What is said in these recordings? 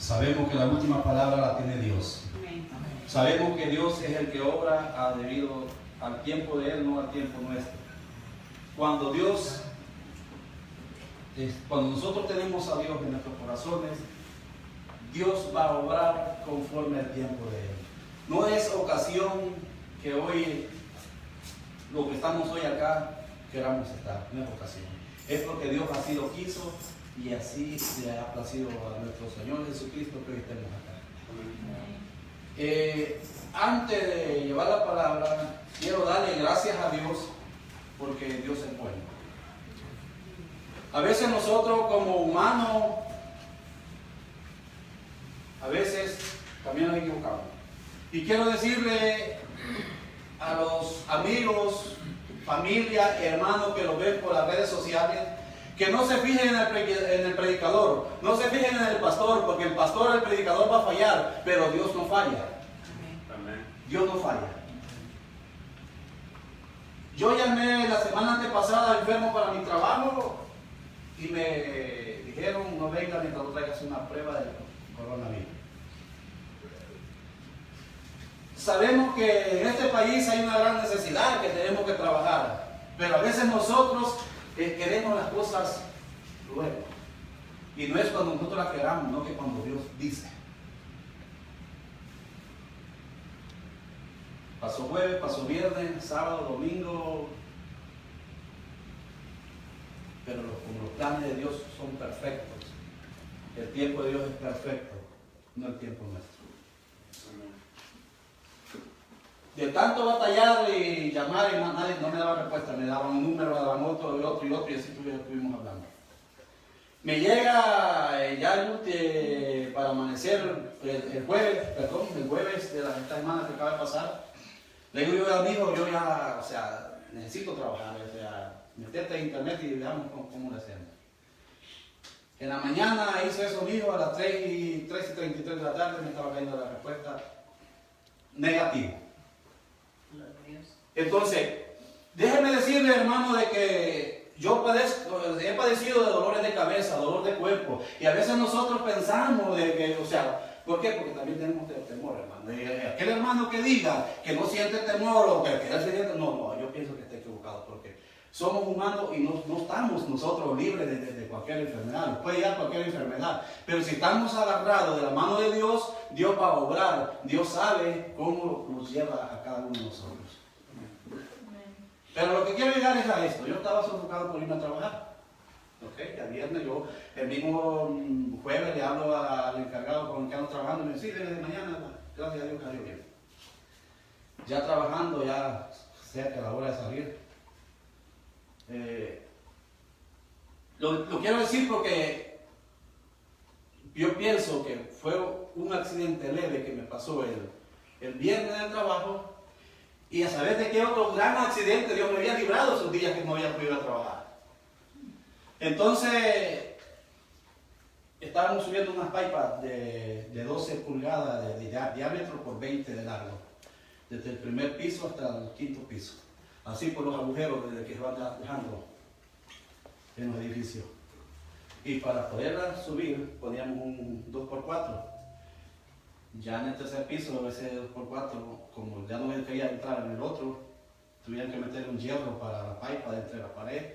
Sabemos que la última palabra la tiene Dios. Sabemos que Dios es el que obra debido al tiempo de Él, no al tiempo nuestro. Cuando nosotros tenemos a Dios en nuestros corazones, Dios va a obrar conforme al tiempo de Él. No es ocasión que hoy, lo que estamos hoy acá, queramos estar. No es ocasión. Es porque Dios así lo quiso y así le ha placido a nuestro Señor Jesucristo que hoy estemos acá. Antes de llevar la palabra, quiero darle gracias a Dios porque Dios es bueno. A veces nosotros como humanos, a veces también nos equivocamos. Y quiero decirle a los amigos, familia, hermanos que lo ven por las redes sociales, que no se fijen en el predicador, no se fijen en el pastor, porque el pastor, el predicador va a fallar, pero Dios no falla. Amén. Dios no falla. Yo llamé la semana antepasada enfermo para mi trabajo y me dijeron no venga mientras no traigas una prueba del coronavirus. Sabemos que en este país hay una gran necesidad que tenemos que trabajar, pero a veces nosotros queremos las cosas luego. Y no es cuando nosotros las queramos, no que cuando Dios dice. Pasó jueves, pasó viernes, sábado, domingo. Pero como los planes de Dios son perfectos, el tiempo de Dios es perfecto, no el tiempo nuestro. De tanto batallar y llamar y nadie no me daba respuesta, me daban un número, me daban otro y otro y otro y así estuvimos hablando. Me llega ya para amanecer el jueves de esta semana que acaba de pasar. Le digo yo a mi hijo, yo ya, necesito trabajar, meterte en internet y veamos cómo lo hacemos. En la mañana hizo eso mi hijo, a las 3:33 de la tarde me estaba cayendo la respuesta negativa. Entonces, déjenme decirle, hermano, de que yo he padecido de dolores de cabeza, dolor de cuerpo, y a veces nosotros pensamos de que, ¿por qué? Porque también tenemos temor, hermano. Y aquel hermano que diga que no siente temor o que no, yo pienso que está equivocado, porque somos humanos y no estamos nosotros libres de cualquier enfermedad. Nos puede llegar cualquier enfermedad, pero si estamos agarrados de la mano de Dios, Dios va a obrar. Dios sabe cómo nos lleva a cada uno de nosotros. Pero lo que quiero llegar es a esto. Yo estaba sofocado por irme a trabajar. El viernes el mismo jueves le hablo al encargado con el que ando trabajando y me dice, sí, desde mañana, gracias a Dios, salió bien. Ya trabajando, ya cerca de la hora de salir. Lo quiero decir porque yo pienso que fue un accidente leve que me pasó el viernes en el trabajo. Y a saber de qué otro gran accidente Dios me había librado esos días que no había podido ir a trabajar. Entonces, estábamos subiendo unas pipas de 12 pulgadas de diámetro por 20 de largo. Desde el primer piso hasta el quinto piso. Así por los agujeros desde que se van dejando en los edificios. Y para poderla subir poníamos un 2x4. Ya en el tercer piso, ese 2x4, como ya no quería entrar en el otro, tuvieron que meter un hierro para la pipa entre la pared,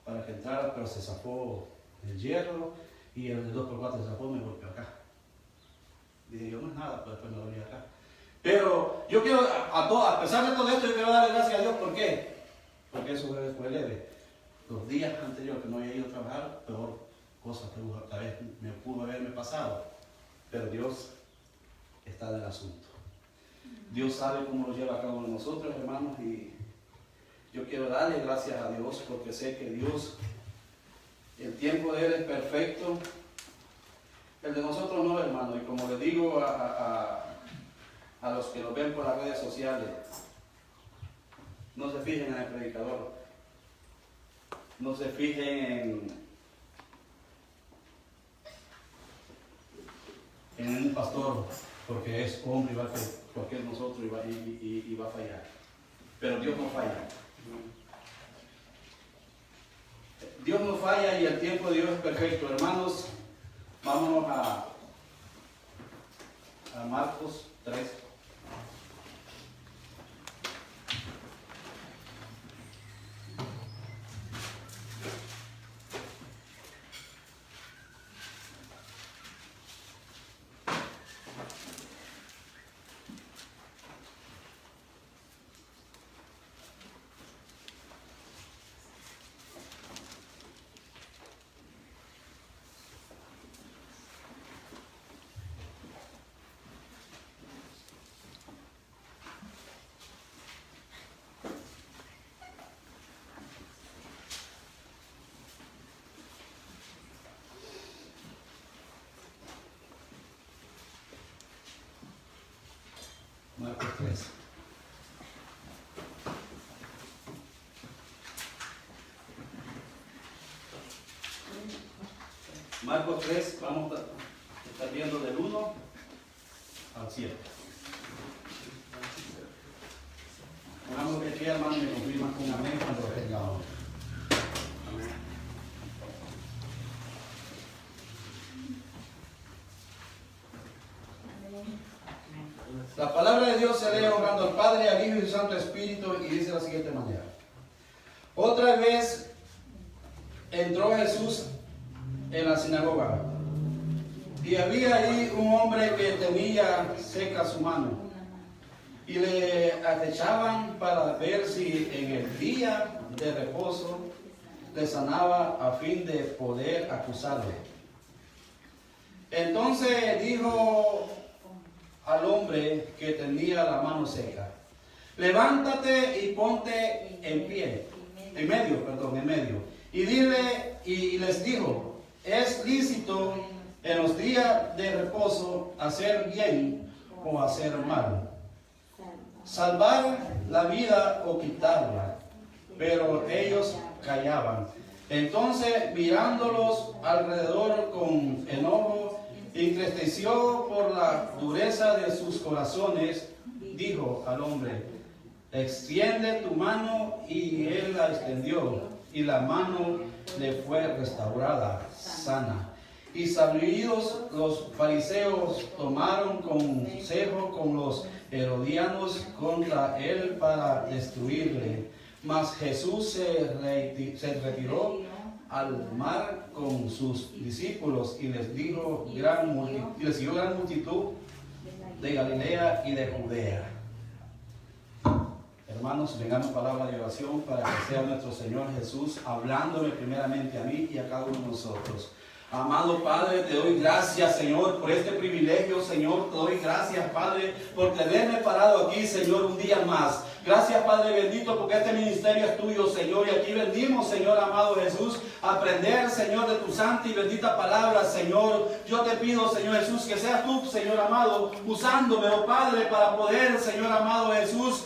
para que entrara, pero se zafó el hierro y el 2x4 se zafó, me golpeó acá. Dije yo, no es nada, pero después me dolía acá. Pero yo quiero, a pesar de todo esto, yo quiero darle gracias a Dios. ¿Por qué? Porque eso fue leve. Los días anteriores que no había ido a trabajar, peor cosa que tal vez me pudo haberme pasado. Pero Dios está en el asunto. Dios sabe cómo lo lleva a cada uno de nosotros, hermanos, y yo quiero darle gracias a Dios porque sé que Dios, el tiempo de Él es perfecto, el de nosotros no, hermano. Y como le digo a los que lo ven por las redes sociales, no se fijen en el predicador, no se fijen en un pastor, porque es hombre igual que cualquier de nosotros y va a fallar. Pero Dios no falla. Dios no falla y el tiempo de Dios es perfecto. Hermanos, vámonos a Marcos 3. Marcos 3. Marcos 3, vamos a estar viendo del 1 al 7. Hagamos que aquí, hermano, me confirman con amén cuando lo tengamos. La palabra de Dios se lee honrando al Padre, al Hijo y al Santo Espíritu, y dice de la siguiente manera. Otra vez entró Jesús en la sinagoga, y había ahí un hombre que tenía seca su mano, y le acechaban para ver si en el día de reposo le sanaba, a fin de poder acusarle. Entonces dijo al hombre que tenía la mano seca: levántate y ponte en pie, en medio. Y les dijo: es lícito en los días de reposo hacer bien o hacer mal, salvar la vida o quitarla. Pero ellos callaban. Entonces, mirándolos alrededor con enojo, entristeció por la dureza de sus corazones, dijo al hombre: extiende tu mano. Y él la extendió, y la mano le fue restaurada, sana. Y salidos los fariseos tomaron consejo con los herodianos contra él para destruirle. Mas Jesús se retiró al mar con sus discípulos, y les siguió gran multitud de Galilea y de Judea. Hermanos, vengamos palabra de oración para que sea nuestro Señor Jesús hablándole primeramente a mí y a cada uno de nosotros. Amado Padre, te doy gracias, Señor, por este privilegio, Señor. Te doy gracias, Padre, por tenerme parado aquí, Señor, un día más. Gracias, Padre bendito, porque este ministerio es tuyo, Señor. Y aquí venimos, Señor amado Jesús, a aprender, Señor, de tu santa y bendita palabra, Señor. Yo te pido, Señor Jesús, que seas tú, Señor amado, usándome, oh Padre, para poder, Señor amado Jesús,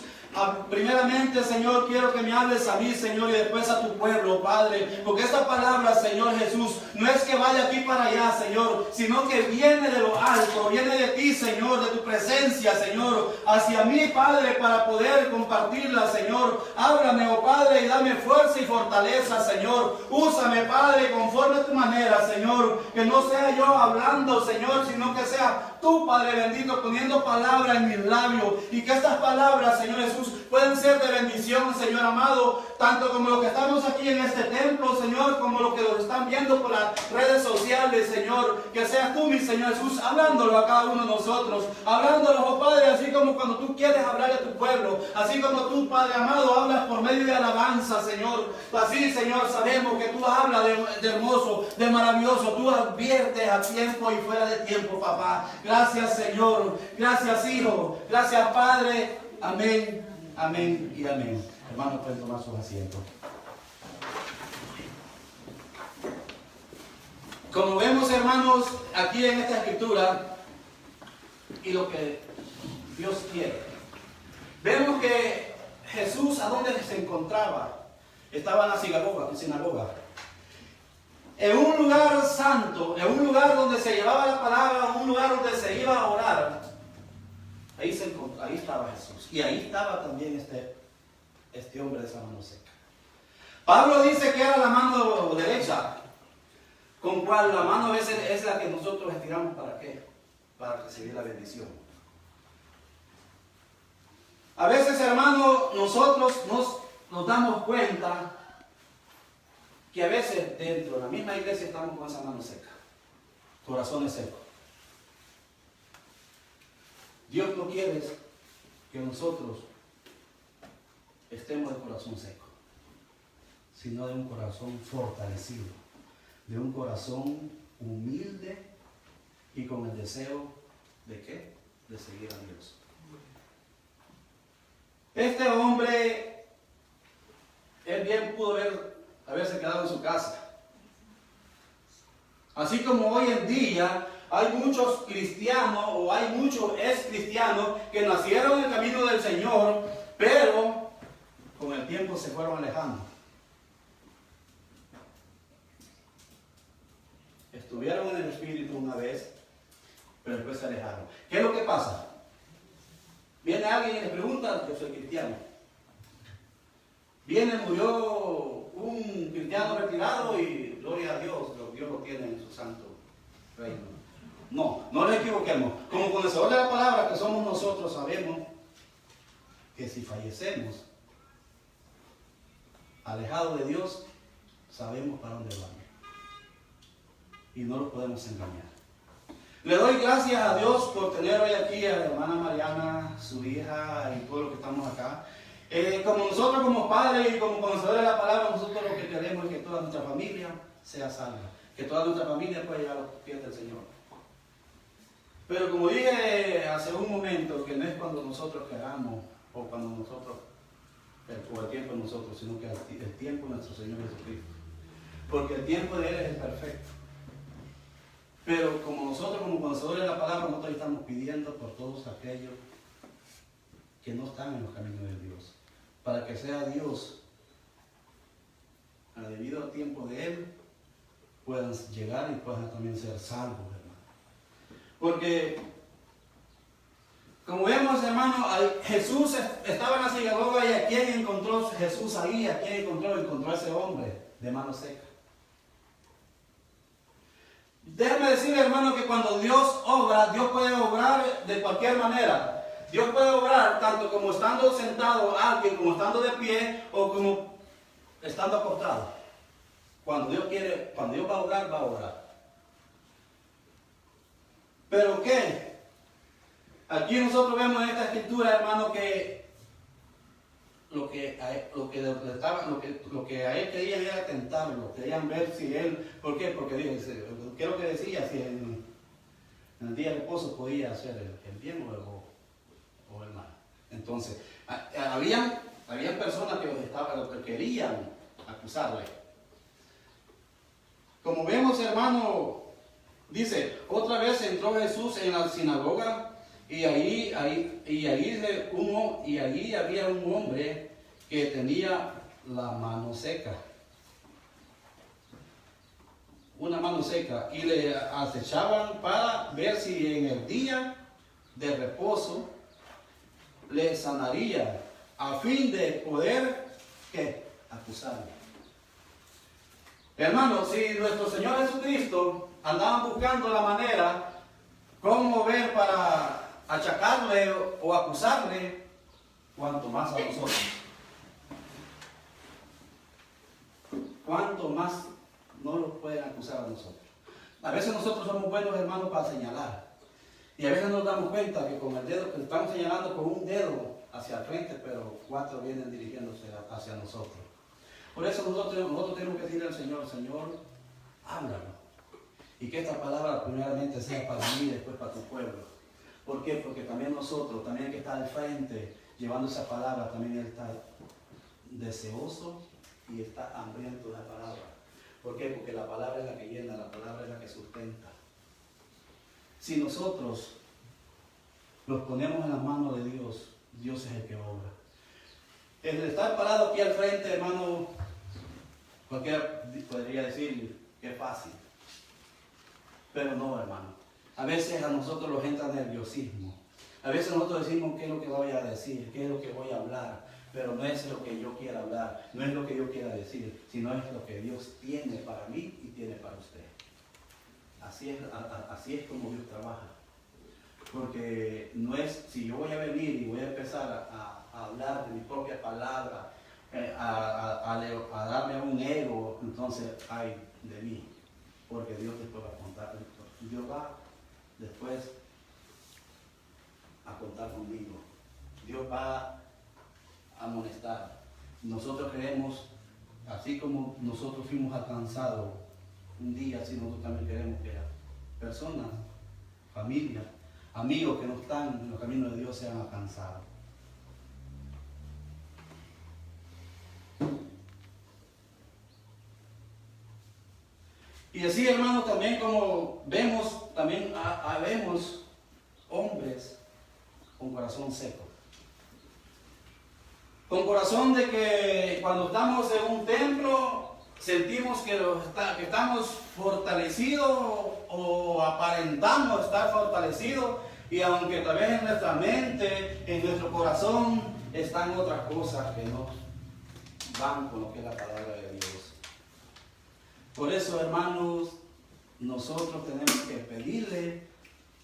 primeramente, Señor, quiero que me hables a mí, Señor, y después a tu pueblo, Padre, porque esta palabra, Señor Jesús, no es que vaya aquí para allá, Señor, sino que viene de lo alto, viene de ti, Señor, de tu presencia, Señor, hacia mí, Padre, para poder compartirla, Señor. Háblame, oh Padre, y dame fuerza y fortaleza, Señor. Úsame, Padre, conforme a tu manera, Señor, que no sea yo hablando, Señor, sino que sea tú, Padre bendito, poniendo palabras en mis labios, y que estas palabras, Señor Jesús, pueden ser de bendición, Señor amado, tanto como los que estamos aquí en este templo, Señor, como los que nos están viendo por las redes sociales, Señor. Que seas tú, mi Señor Jesús, hablándolo a cada uno de nosotros, hablándolo, oh Padre, así como cuando tú quieres hablar a tu pueblo, así como tú, Padre amado, hablas por medio de alabanza, Señor. Así, Señor, sabemos que tú hablas de hermoso, de maravilloso, tú adviertes a tiempo y fuera de tiempo, papá. Gracias, Señor, gracias, Hijo, gracias, Padre. Amén, amén y amén. Hermanos, pueden tomar sus asientos. Como vemos, hermanos, aquí en esta escritura, y lo que Dios quiere, vemos que Jesús, ¿a dónde se encontraba? Estaba en la sinagoga. En un lugar santo, en un lugar donde se llevaba la palabra, en un lugar donde se iba a orar. Ahí estaba Jesús. Y ahí estaba también este hombre de esa mano seca. Pablo dice que era la mano derecha, con cual la mano es la que nosotros estiramos, ¿para qué? Para recibir la bendición. A veces, hermano, nosotros nos damos cuenta que a veces dentro de la misma iglesia estamos con esa mano seca, corazones secos. Dios no quiere que nosotros estemos de corazón seco, sino de un corazón fortalecido, de un corazón humilde y con el deseo de ¿qué? De seguir a Dios. Este hombre, él bien pudo haberse quedado en su casa. Así como hoy en día hay muchos cristianos o hay muchos ex cristianos que nacieron en el camino del Señor, pero con el tiempo se fueron alejando. Estuvieron en el Espíritu una vez, pero después se alejaron. ¿Qué es lo que pasa? Viene alguien y le pregunta, yo soy cristiano. Murió un cristiano retirado y gloria a Dios, Dios lo tiene en su santo reino. No nos equivoquemos. Como conocedores de la palabra que somos nosotros, sabemos que si fallecemos alejados de Dios, sabemos para dónde vamos. Y no lo podemos engañar. Le doy gracias a Dios por tener hoy aquí a la hermana Mariana, su hija y todos los que estamos acá. Como nosotros como padres y como conocedores de la palabra, nosotros lo que queremos es que toda nuestra familia sea salva. Que toda nuestra familia pueda llegar a los pies del Señor. Pero como dije hace un momento, que no es cuando nosotros queramos o cuando nosotros, o el tiempo de nosotros, sino que el tiempo de nuestro Señor Jesucristo. Porque el tiempo de Él es el perfecto. Pero como nosotros, como conocedores de la palabra, nosotros estamos pidiendo por todos aquellos que no están en los caminos de Dios, para que sea Dios, al debido tiempo de Él, puedan llegar y puedan también ser salvos, hermano. Porque, como vemos, hermano, Jesús estaba en la sinagoga y ¿a quién encontró Jesús ahí? ¿A quién encontró a ese hombre de mano seca? Déjame decirle, hermano, que cuando Dios obra, Dios puede obrar de cualquier manera. Dios puede obrar tanto como estando sentado alguien, como estando de pie, o como estando acostado. Cuando Dios va a obrar, va a obrar. ¿Pero qué? Aquí nosotros vemos en esta escritura, hermano, que lo que a él querían era tentarlo, querían ver si él, ¿por qué? Porque dice, ¿qué es lo que decía? Si en el día de reposo podía hacer el bien o el mal. Entonces, habían personas que querían acusarle. Como vemos, hermano, dice, otra vez entró Jesús en la sinagoga y allí había un hombre que tenía la mano seca. Una mano seca. Y le acechaban para ver si en el día de reposo le sanaría, a fin de poder, ¿qué? Acusarle. Hermano, si nuestro Señor Jesucristo andaban buscando la manera cómo ver para achacarle o acusarle, cuanto más a nosotros. Cuanto más no nos pueden acusar a nosotros. A veces nosotros somos buenos, hermanos, para señalar. Y a veces nos damos cuenta que con el dedo, que estamos señalando con un dedo hacia el frente, pero 4 vienen dirigiéndose hacia nosotros. Por eso nosotros tenemos que decirle al Señor, Señor, háblalo. Y que esta palabra primeramente sea para mí y después para tu pueblo. ¿Por qué? Porque también nosotros, también hay que estar al frente, llevando esa palabra, también Él está deseoso y está hambriento de la palabra. ¿Por qué? Porque la palabra es la que llena, la palabra es la que sustenta. Si nosotros los ponemos en las manos de Dios, Dios es el que obra. El estar parado aquí al frente, hermano, cualquiera podría decir que es fácil. Pero no, hermano. A veces a nosotros nos entra nerviosismo. A veces nosotros decimos qué es lo que voy a decir, qué es lo que voy a hablar. Pero no es lo que yo quiera hablar, no es lo que yo quiera decir, sino es lo que Dios tiene para mí y tiene para usted. Así es como Dios trabaja. Porque no es, si yo voy a venir y voy a empezar a hablar de mi propia palabra, a darme un ego, entonces ay de mí, porque Dios después va a contar, Dios va después a contar conmigo, Dios va a amonestar. Nosotros queremos, así como nosotros fuimos alcanzados un día, así nosotros también queremos que personas, familia, amigos que no están en los caminos de Dios sean alcanzados. Y así, hermanos, también como vemos, también vemos hombres con corazón seco. Con corazón de que cuando estamos en un templo sentimos que estamos fortalecidos o aparentamos estar fortalecidos, y aunque tal vez en nuestra mente, en nuestro corazón están otras cosas que no van con lo que es la palabra de Dios. Por eso, hermanos, nosotros tenemos que pedirle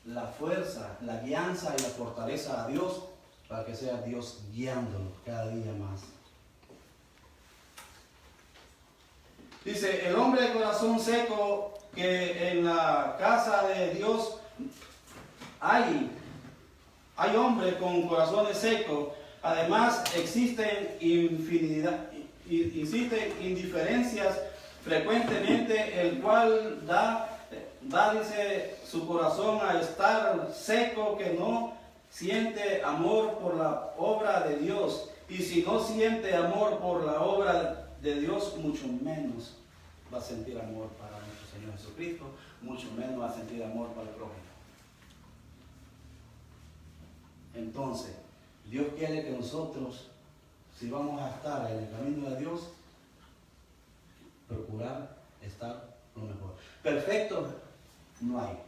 la fuerza, la guianza y la fortaleza a Dios para que sea Dios guiándonos cada día más. Dice, el hombre de corazón seco, que en la casa de Dios hay hombres con corazones secos. Además, existen indiferencias frecuentemente, el cual da dice, su corazón a estar seco, que no siente amor por la obra de Dios. Y si no siente amor por la obra de Dios, mucho menos va a sentir amor para nuestro Señor Jesucristo, mucho menos va a sentir amor para el prójimo. Entonces, Dios quiere que nosotros, si vamos a estar en el camino de Dios, procurar estar lo mejor. Perfecto no hay.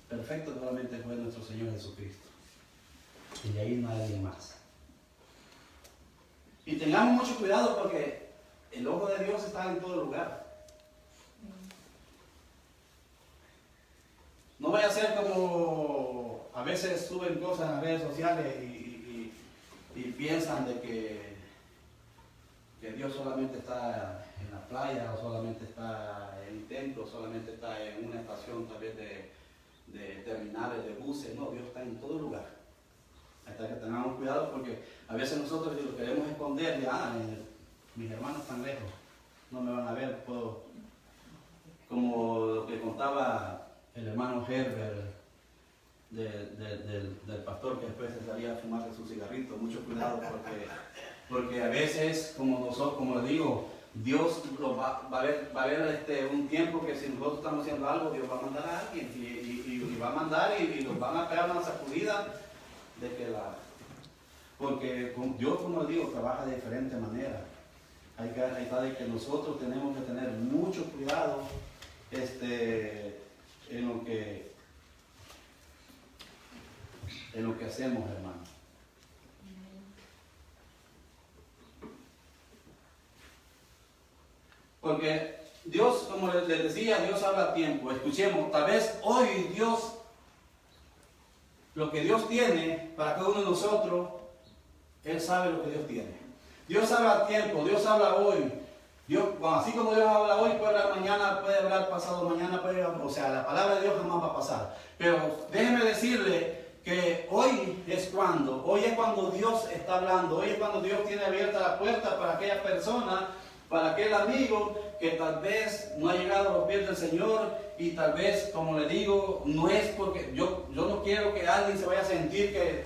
Perfecto solamente fue nuestro Señor Jesucristo. Y de ahí nadie más. Y tengamos mucho cuidado porque el ojo de Dios está en todo lugar. No vaya a ser como a veces suben cosas en las redes sociales y piensan de que Dios solamente está en la playa, o solamente está en el templo, o solamente está en una estación tal vez de terminales de buses. No, Dios está en todo lugar. Hasta que tengamos cuidado porque a veces nosotros si lo queremos esconder, mis hermanos están lejos, no me van a ver, como lo que contaba el hermano Herbert del pastor que después se salía a fumarse su cigarrito. Mucho cuidado porque a veces, como le digo, Dios va a haber un tiempo que si nosotros estamos haciendo algo, Dios va a mandar a alguien y va a mandar y nos van a pegar una sacudida de que porque Dios, como le digo, trabaja de diferente manera. Hay que nosotros tenemos que tener mucho cuidado en lo que hacemos, hermano. Porque Dios, como les decía, Dios habla a tiempo. Escuchemos, tal vez hoy Dios, lo que Dios tiene para cada uno de nosotros, Él sabe lo que Dios tiene. Dios habla a tiempo, Dios habla hoy. Así como Dios habla hoy, puede hablar mañana, puede hablar pasado mañana, la palabra de Dios jamás va a pasar. Pero déjeme decirle que hoy es cuando Dios está hablando, hoy es cuando Dios tiene abierta la puerta para aquella persona, para aquel amigo que tal vez no ha llegado a los pies del Señor y tal vez, como le digo, no es porque yo no quiero que alguien se vaya a sentir que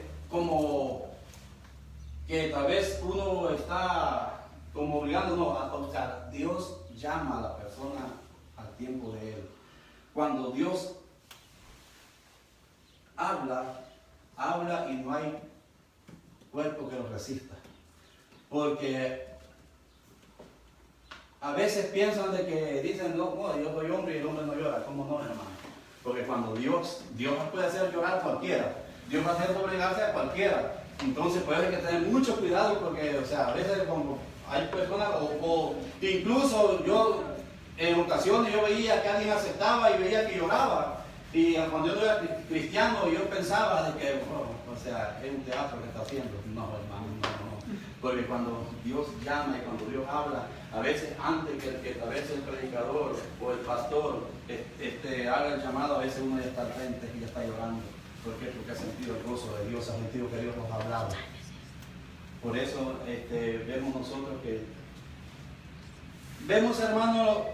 tal vez uno está como obligando, no, Dios llama a la persona al tiempo de Él. Cuando Dios habla y no hay cuerpo que lo resista. Porque a veces piensan de que dicen, no, yo soy hombre y el hombre no llora. ¿Cómo no, hermano? Porque cuando Dios puede hacer llorar a cualquiera. Dios va a hacer doblegarse a cualquiera. Entonces puede que tener mucho cuidado porque, a veces como hay personas, o incluso yo en ocasiones yo veía que alguien aceptaba y veía que lloraba. Y cuando yo era cristiano, yo pensaba de que, o sea, es un teatro que está haciendo. No, hermano, no. Porque cuando Dios llama y cuando Dios habla, a veces antes que a veces el predicador o el pastor haga el llamado, a veces uno ya está al frente y ya está llorando. ¿Por qué? Porque ha sentido el gozo de Dios, ha sentido que Dios nos ha hablado. Por eso vemos nosotros que, vemos, hermano,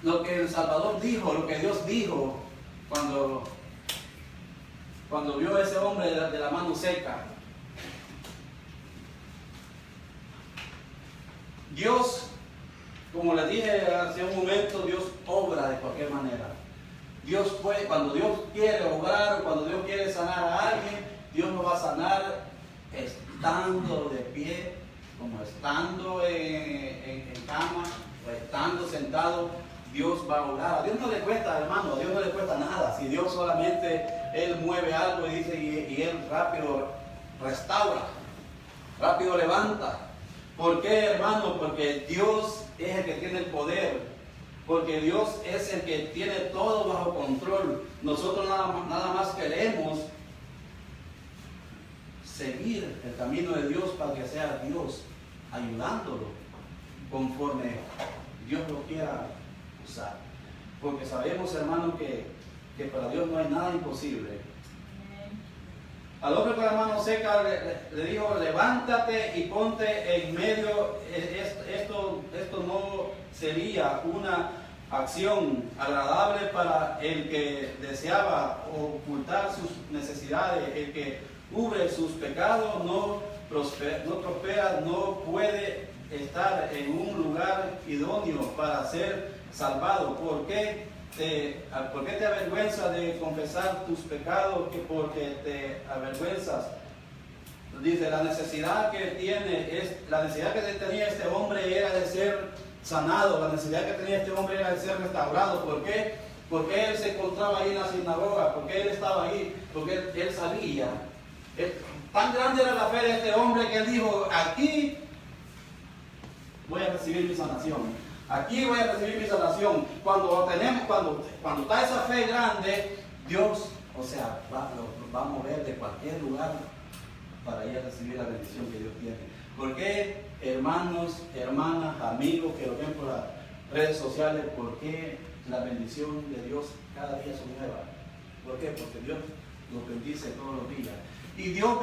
lo que el Salvador dijo, lo que Dios dijo cuando vio a ese hombre de la mano seca. Dios, como les dije hace un momento, Dios obra de cualquier manera. Cuando Dios quiere obrar, cuando Dios quiere sanar a alguien, Dios lo va a sanar estando de pie, como estando en cama, o estando sentado. Dios va a obrar. A Dios no le cuesta, hermano, a Dios no le cuesta nada. Si Dios solamente, Él mueve algo y dice, y Él rápido restaura, rápido levanta. ¿Por qué, hermano? Porque Dios es el que tiene el poder. Porque Dios es el que tiene todo bajo control. Nosotros nada más queremos seguir el camino de Dios para que sea Dios ayudándolo conforme Dios lo quiera usar. Porque sabemos, hermano, que para Dios no hay nada imposible. Al hombre con la mano seca le dijo, levántate y ponte en medio. Esto no sería una acción agradable para el que deseaba ocultar sus necesidades, el que cubre sus pecados, no prospera, no puede estar en un lugar idóneo para ser salvado. ¿Por qué te avergüenzas de confesar tus pecados? Porque te avergüenzas. Dice, la necesidad que tenía este hombre era de ser sanado, la necesidad que tenía este hombre era de ser restaurado. ¿Por qué? Porque él se encontraba ahí en la sinagoga, porque él estaba ahí, porque él sabía. Tan grande era la fe de este hombre que él dijo, aquí voy a recibir mi sanación. Aquí voy a recibir mi sanación. Cuando está esa fe grande, Dios, o sea, va a mover de cualquier lugar para ir a recibir la bendición que Dios tiene. ¿Por qué, hermanos, hermanas, amigos que lo ven por las redes sociales, por qué la bendición de Dios cada día es nueva? ¿Por qué? Porque Dios los bendice todos los días. Y Dios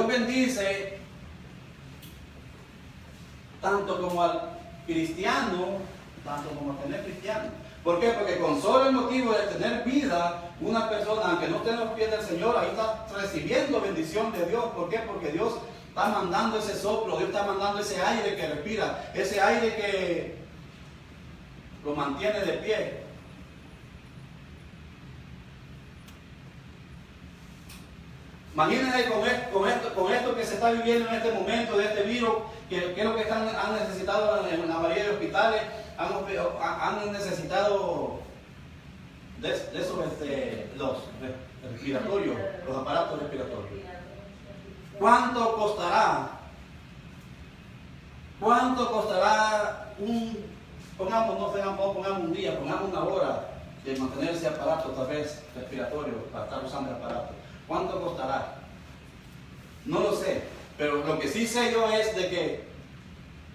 bendice tanto como al cristiano, tanto como al tener cristiano. ¿Por qué? Porque con solo el motivo de tener vida, una persona, aunque no esté en los pies del Señor, ahí está recibiendo bendición de Dios. ¿Por qué? Porque Dios está mandando ese soplo, Dios está mandando ese aire que respira, ese aire que lo mantiene de pie. Imagínense con esto que se está viviendo en este momento, de este virus, que es lo que han necesitado en la mayoría de hospitales, han necesitado de esos los respiratorios, los aparatos respiratorios. ¿Cuánto costará? ¿Cuánto costará pongamos un día, pongamos una hora de mantener ese aparato otra vez respiratorio para estar usando el aparato? ¿Cuánto costará? No lo sé, pero lo que sí sé yo es de que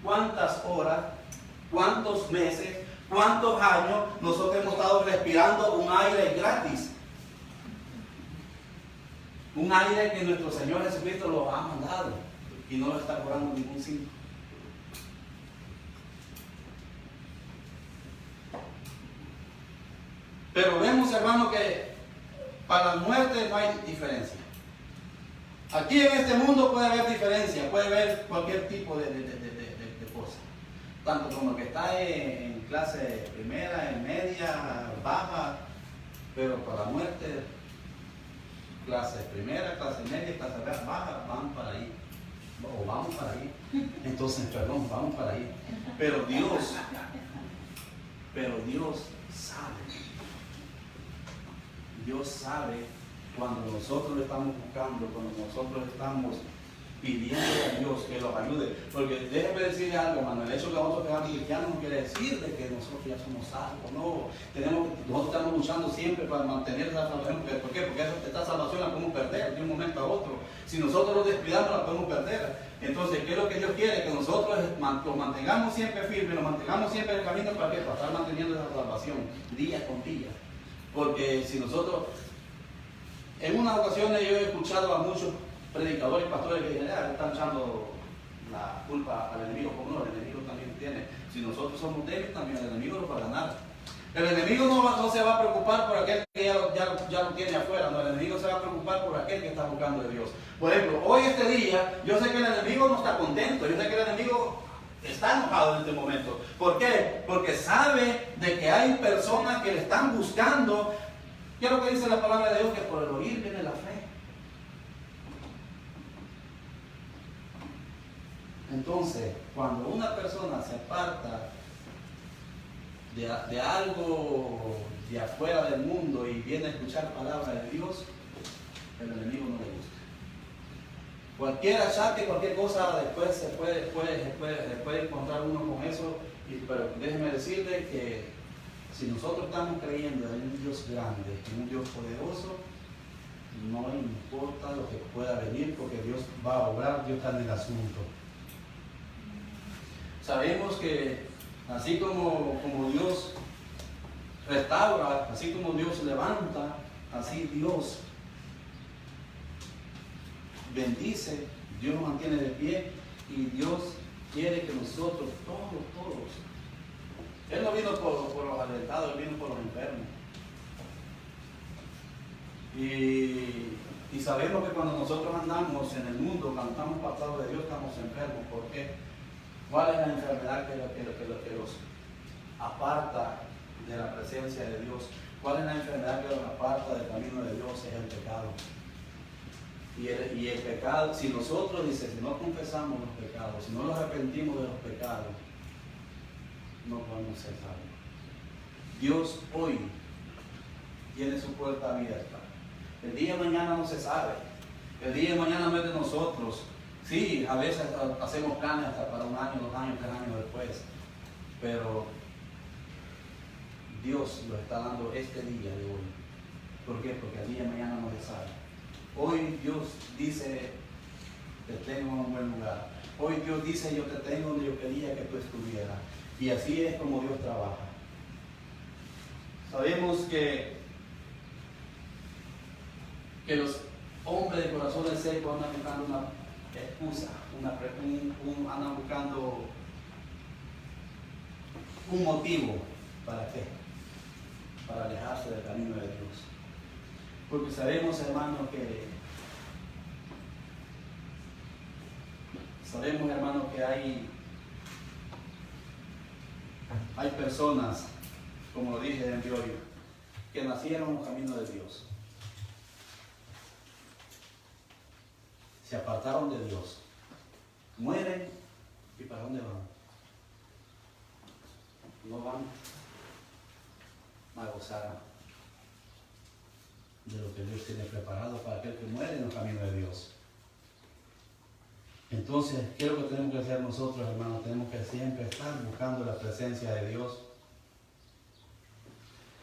cuántas horas, cuántos meses, cuántos años nosotros hemos estado respirando un aire gratis. Un aire que nuestro Señor Jesucristo lo ha mandado y no lo está cobrando ningún 5. Pero vemos, hermano, que para la muerte no hay diferencia. Aquí en este mundo puede haber diferencia, puede haber cualquier tipo de cosa. Tanto como el que está en clase primera, en media, baja, pero para la muerte, clase primera, clase media, clase baja, van para ahí. O vamos para ahí. Entonces, vamos para ahí. Pero Dios sabe. Dios sabe cuando nosotros le estamos buscando, cuando nosotros estamos pidiendo a Dios que los ayude. Porque déjeme decirle algo, hermano, el hecho de que nosotros seamos cristianos no quiere decir de que nosotros ya somos salvos, no. Nosotros tenemos estamos luchando siempre para mantener esa salvación. ¿Por qué? Porque esta salvación la podemos perder de un momento a otro. Si nosotros lo descuidamos, la podemos perder. Entonces, ¿qué es lo que Dios quiere? Que nosotros lo mantengamos siempre firmes, lo mantengamos siempre en el camino. ¿Para qué? Para estar manteniendo esa salvación día con día. Porque si nosotros, en unas ocasiones yo he escuchado a muchos predicadores y pastores que dicen, están echando la culpa al enemigo. Como no, el enemigo también tiene. Si nosotros somos débiles, también el enemigo nos va a ganar. El enemigo no se va a preocupar por aquel que ya lo tiene afuera, no, el enemigo se va a preocupar por aquel que está buscando de Dios. Por ejemplo, hoy este día, yo sé que el enemigo no está contento, yo sé que el enemigo está enojado en este momento. ¿Por qué? Porque sabe de que hay personas que le están buscando. ¿Qué es lo que dice la palabra de Dios? Que por el oír viene la fe. Entonces, cuando una persona se aparta de algo de afuera del mundo y viene a escuchar palabra de Dios, el enemigo no le gusta. Cualquier achaque, cualquier cosa, después se puede encontrar uno con eso, pero déjeme decirle que si nosotros estamos creyendo en un Dios grande, en un Dios poderoso, no importa lo que pueda venir, porque Dios va a obrar, Dios está en el asunto. Sabemos que así como Dios restaura, así como Dios levanta, así Dios bendice, Dios nos mantiene de pie y Dios quiere que nosotros, todos, Él no vino por los alentados, Él vino por los enfermos. Y sabemos que cuando nosotros andamos en el mundo, cuando estamos apartados de Dios, estamos enfermos. ¿Por qué? ¿Cuál es la enfermedad que los aparta de la presencia de Dios? ¿Cuál es la enfermedad que los aparta del camino de Dios? Es el pecado. Y el pecado, si nosotros, dice, si no confesamos los pecados, si no nos arrepentimos de los pecados, no podemos ser salvos. Dios hoy tiene su puerta abierta. El día de mañana no se sabe. El día de mañana no es de nosotros. Sí, a veces hacemos planes hasta para 1 año, 2 años, 3 años después. Pero Dios lo está dando este día de hoy. ¿Por qué? Porque el día de mañana no se sabe. Hoy Dios dice, te tengo en un buen lugar. Hoy Dios dice, yo te tengo donde yo quería que tú estuvieras. Y así es como Dios trabaja. Sabemos que los hombres de corazones secos andan buscando una excusa, andan buscando un motivo. ¿Para qué? Para alejarse del camino de Dios. Porque sabemos, hermanos, que hay personas, como lo dije en Biorio, que nacieron en el camino de Dios. Se apartaron de Dios, mueren, ¿y para dónde van? No van a gozar de lo que Dios tiene preparado para aquel que muere en el camino de Dios. Entonces, ¿qué es lo que tenemos que hacer nosotros, hermanos? Tenemos que siempre estar buscando la presencia de Dios.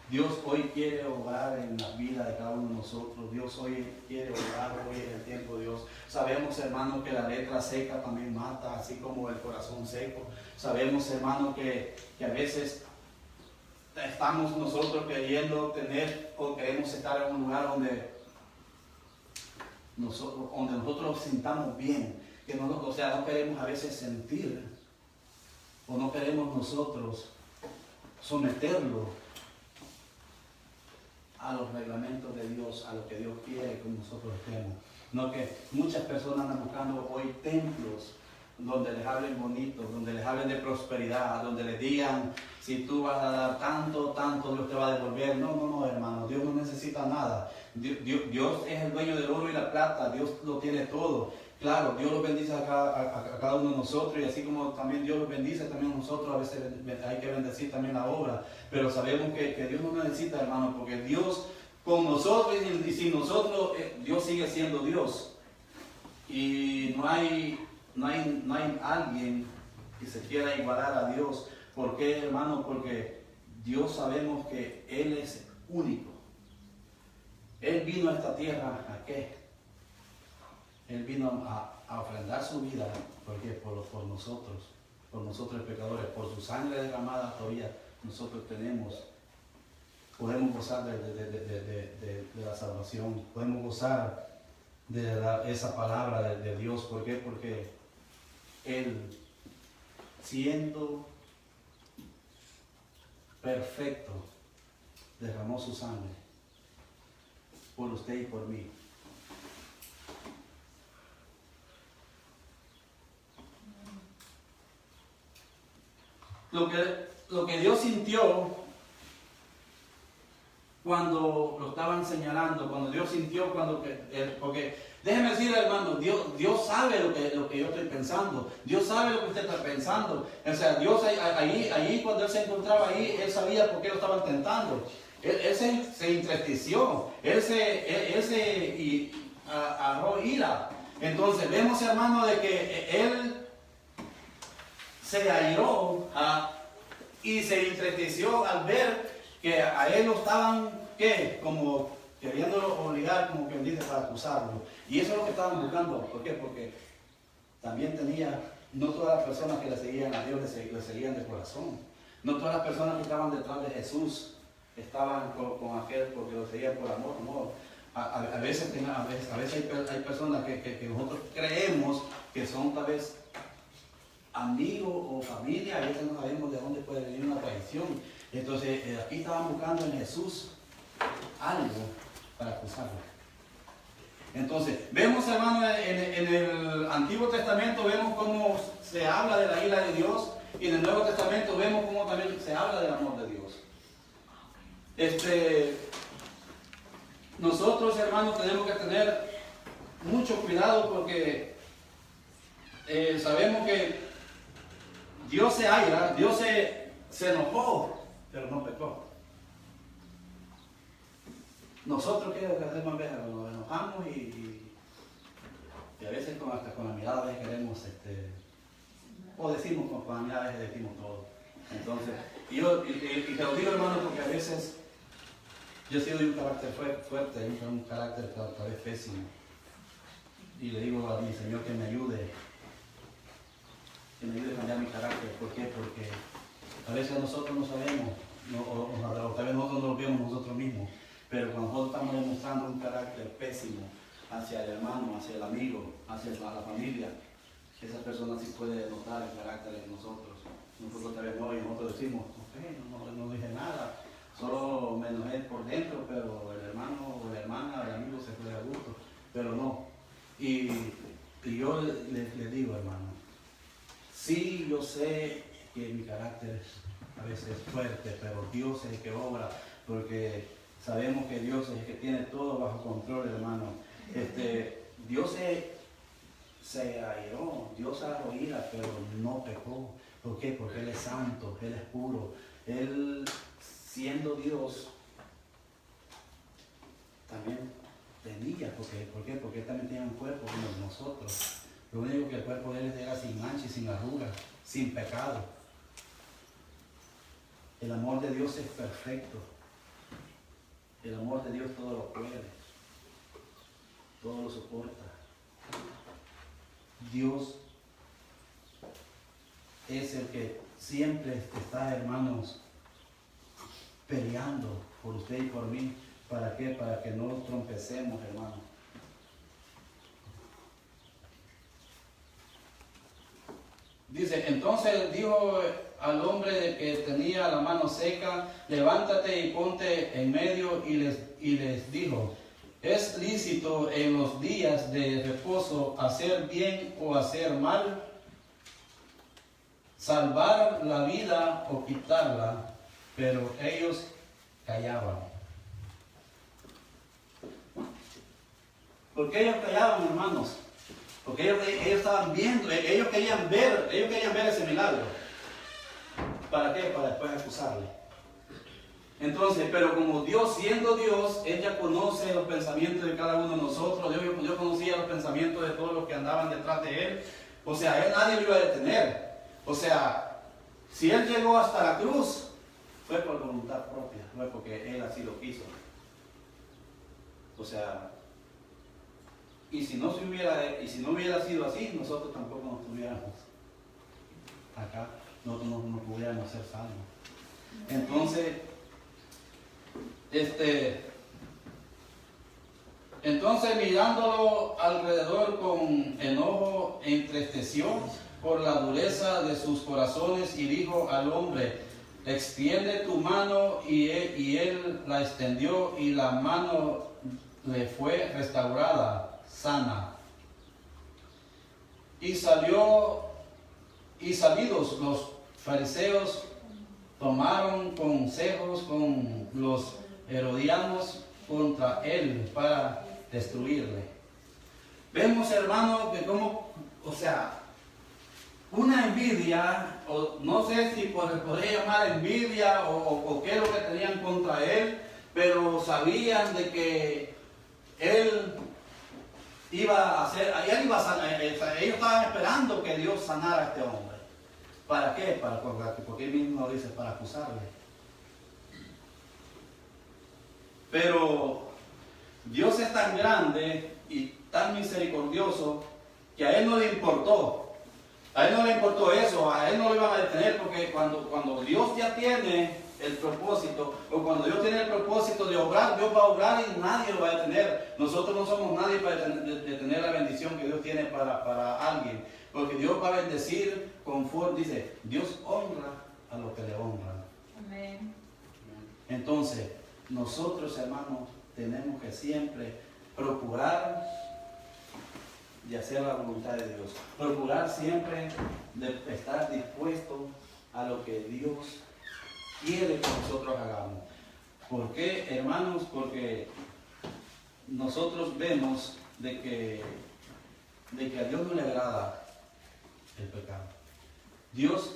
Dios hoy quiere obrar en la vida de cada uno de nosotros. Dios hoy quiere obrar, hoy en el tiempo de Dios. Sabemos, hermanos, que la letra seca también mata, así como el corazón seco. Sabemos, hermanos, que a veces estamos nosotros queriendo tener o queremos estar en un lugar donde nosotros nos sintamos bien. Que no queremos a veces sentir o no queremos nosotros someterlo a los reglamentos de Dios, a lo que Dios quiere que nosotros estemos. No, que muchas personas andan buscando hoy templos donde les hablen bonito, donde les hablen de prosperidad, donde les digan, si tú vas a dar tanto, Dios te va a devolver. No, hermano, Dios no necesita nada. Dios es el dueño del oro y la plata, Dios lo tiene todo. Claro, Dios los bendice a cada uno de nosotros, y así como también Dios los bendice, también a nosotros a veces hay que bendecir también la obra. Pero sabemos que Dios no necesita, hermano, porque Dios con nosotros y sin nosotros, Dios sigue siendo Dios. Y no hay alguien que se quiera igualar a Dios. ¿Por qué, hermano? Porque Dios sabemos que Él es único. Él vino a esta tierra, ¿a qué? Él vino a ofrendar su vida, porque por nosotros pecadores, por su sangre derramada todavía nosotros podemos gozar de la salvación, podemos gozar de esa palabra de Dios. ¿Por qué? Porque Él, siendo perfecto, derramó su sangre por usted y por mí. Lo que Dios sintió cuando lo estaban señalando, cuando Dios sintió, porque déjeme decirle, hermano, Dios sabe lo que yo estoy pensando, Dios sabe lo que usted está pensando. O sea, Dios ahí cuando Él se encontraba ahí, Él sabía por qué lo estaban tentando. Él se entristeció, Él se agarró ira. Entonces vemos, hermano, de que Él se airó y se entristeció al ver que a Él lo estaban, ¿qué? Como queriéndolo obligar, como quien dice, para acusarlo. Y eso es lo que estaban buscando. ¿Por qué? Porque también no todas las personas que le seguían a Dios le seguían de corazón. No todas las personas que estaban detrás de Jesús estaban con aquel porque lo seguían por amor. No. A veces hay personas que nosotros creemos que son tal vez amigos o familia, a veces no sabemos de dónde puede venir una traición. Entonces aquí estaban buscando en Jesús algo para acusarlo. Entonces vemos, hermano, en el Antiguo Testamento vemos cómo se habla de la ira de Dios, y en el Nuevo Testamento vemos cómo también se habla del amor de Dios. Nosotros, hermanos, tenemos que tener mucho cuidado porque sabemos que Dios se aira, Dios se enojó, pero no pecó. Nosotros, ¿qué hacemos a veces? Nos enojamos y a veces hasta con la mirada a veces queremos, o decimos con la mirada a veces decimos todo. Entonces, y te lo digo, hermano, porque a veces yo he sido de un carácter fuerte, un carácter tal vez pésimo. Y le digo a mi Señor que me ayude a cambiar mi carácter. ¿Por qué? Porque a veces nosotros no sabemos, o tal vez nosotros no lo vemos nosotros mismos, pero cuando nosotros estamos demostrando un carácter pésimo hacia el hermano, hacia el amigo, hacia la familia, esa persona sí puede notar el carácter de nosotros. Nosotros tal vez no, y nosotros decimos, no dije nada, solo me enojé por dentro, pero el hermano o la hermana, el amigo se fue a gusto, pero no. Y yo le digo, hermano, sí, yo sé que mi carácter a veces es fuerte, pero Dios es el que obra, porque sabemos que Dios es el que tiene todo bajo control, hermano. Dios se airó, Dios agarró ira, pero no pecó. ¿Por qué? Porque Él es santo, Él es puro. Él, siendo Dios, también tenía. ¿Por qué? Porque Él también tiene un cuerpo como nosotros. Lo único que el cuerpo de Él era sin mancha y sin arruga, sin pecado. El amor de Dios es perfecto. El amor de Dios todo lo puede, todo lo soporta. Dios es el que siempre está, hermanos, peleando por usted y por mí. ¿Para qué? Para que no nos trompecemos, hermanos. Dice, entonces dijo al hombre que tenía la mano seca, levántate y ponte en medio, y les dijo, ¿es lícito en los días de reposo hacer bien o hacer mal? Salvar la vida o quitarla. Pero ellos callaban. ¿Por qué ellos callaban, hermanos? Porque ellos estaban viendo, ellos querían ver ese milagro. ¿Para qué? Para después acusarle. Entonces, pero como Dios, siendo Dios, Él ya conoce los pensamientos de cada uno de nosotros. Dios conocía los pensamientos de todos los que andaban detrás de Él. O sea, Él nadie lo iba a detener. O sea, si Él llegó hasta la cruz, fue por voluntad propia, no es porque él así lo quiso. O sea, y si no hubiera sido así, nosotros tampoco nos estuviéramos acá, nosotros no pudiéramos ser salvos. Entonces, mirándolo alrededor con enojo, entristeció por la dureza de sus corazones y dijo al hombre: extiende tu mano, y él la extendió, y la mano le fue restaurada, sana. Y salidos los fariseos, tomaron consejos con los herodianos contra él para destruirle. Vemos, hermano, que como, o sea, una envidia, o no sé si podría llamar envidia o qué es lo que tenían contra él, pero sabían de que él iba a hacer, él iba a sanar, ellos estaban esperando que Dios sanara a este hombre. ¿Para qué? Porque él mismo lo dice, para acusarle. Pero Dios es tan grande y tan misericordioso que a él no le importó. A él no le importó eso, a él no lo iban a detener, porque cuando Dios ya tiene el propósito, o cuando Dios tiene el propósito de obrar, Dios va a obrar y nadie lo va a detener. Nosotros no somos nadie para detener la bendición que Dios tiene para alguien, porque Dios va a bendecir conforme, dice, Dios honra a los que le honran. Amén. Entonces, nosotros, hermanos, tenemos que siempre procurar de hacer la voluntad de Dios, procurar siempre de estar dispuesto a lo que Dios quiere que nosotros hagamos. ¿Por qué, hermanos? Porque nosotros vemos de que a Dios no le agrada el pecado. Dios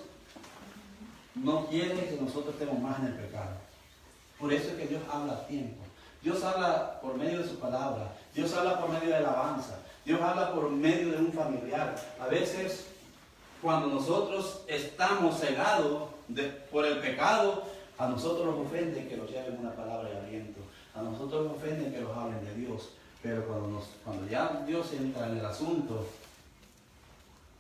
no quiere que nosotros estemos más en el pecado. Por eso es que Dios habla a tiempo. Dios habla por medio de su palabra. Dios habla por medio de la alabanza. Dios habla por medio de un familiar. A veces, cuando nosotros estamos cegados por el pecado, a nosotros nos ofenden que nos lleven una palabra de aliento. A nosotros nos ofenden que nos hablen de Dios. Pero cuando ya Dios entra en el asunto,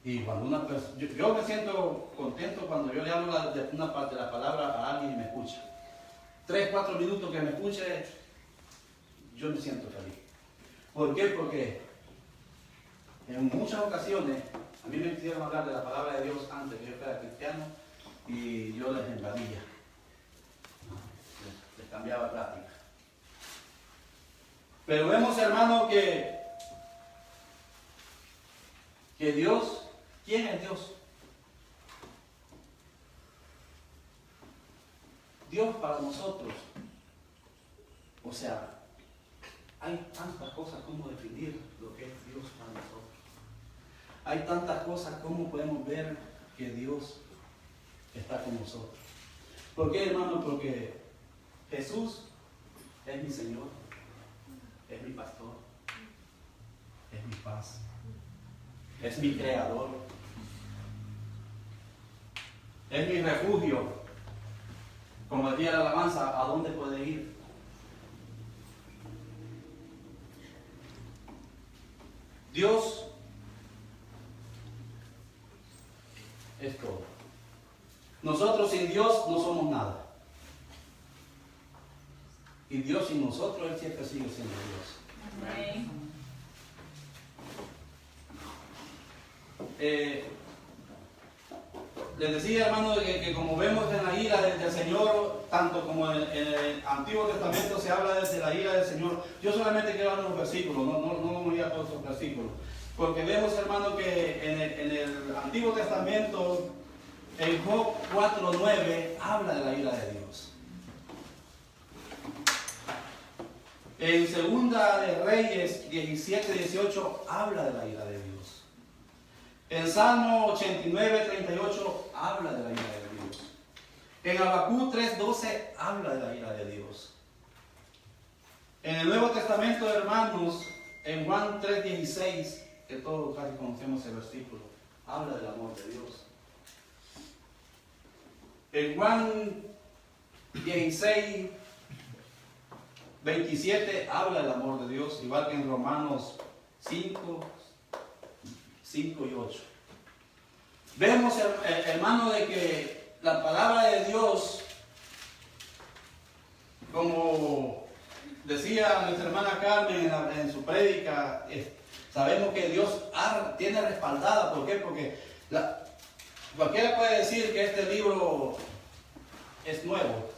y cuando una persona, yo me siento contento cuando yo le hablo de una parte de la palabra a alguien y me escucha. 3, 4 minutos que me escuche, yo me siento feliz. ¿Por qué? Porque en muchas ocasiones a mí me quisieron hablar de la palabra de Dios antes que yo fuera cristiano, y yo les invadía, les cambiaba plática. Pero vemos, hermano, que Dios, ¿quién es Dios? Dios para nosotros. O sea, hay tantas cosas como definir lo que es Dios para nosotros. Hay tantas cosas como podemos ver que Dios está con nosotros. ¿Por qué, hermano? Porque Jesús es mi Señor, es mi pastor, es mi paz, es mi creador, es mi refugio. Como decía la alabanza, ¿a dónde puede ir? Dios es todo. Nosotros sin Dios no somos nada. Y Dios sin nosotros, Él siempre sigue siendo Dios. Amén. Les decía, hermano, que como vemos en la ira del Señor, tanto como en el Antiguo Testamento se habla de la ira del Señor. Yo solamente quiero dar unos versículos, no vamos a ir a todos esos versículos. Porque vemos, hermano, que en el Antiguo Testamento, en Job 4:9, habla de la ira de Dios. En Segunda de Reyes 17:18 habla de la ira de Dios. En Salmo 89:38 habla de la ira de Dios. En Habacuc 3:12 habla de la ira de Dios. En el Nuevo Testamento, hermanos, en Juan 3:16, que todos casi conocemos ese versículo, habla del amor de Dios. En Juan 16, 27 habla del amor de Dios, igual que en Romanos 5, 5 y 8. Vemos, hermano, de que la palabra de Dios, como decía nuestra hermana Carmen en su prédica, sabemos que Dios tiene respaldada. ¿Por qué? Porque cualquiera puede decir que este libro es nuevo.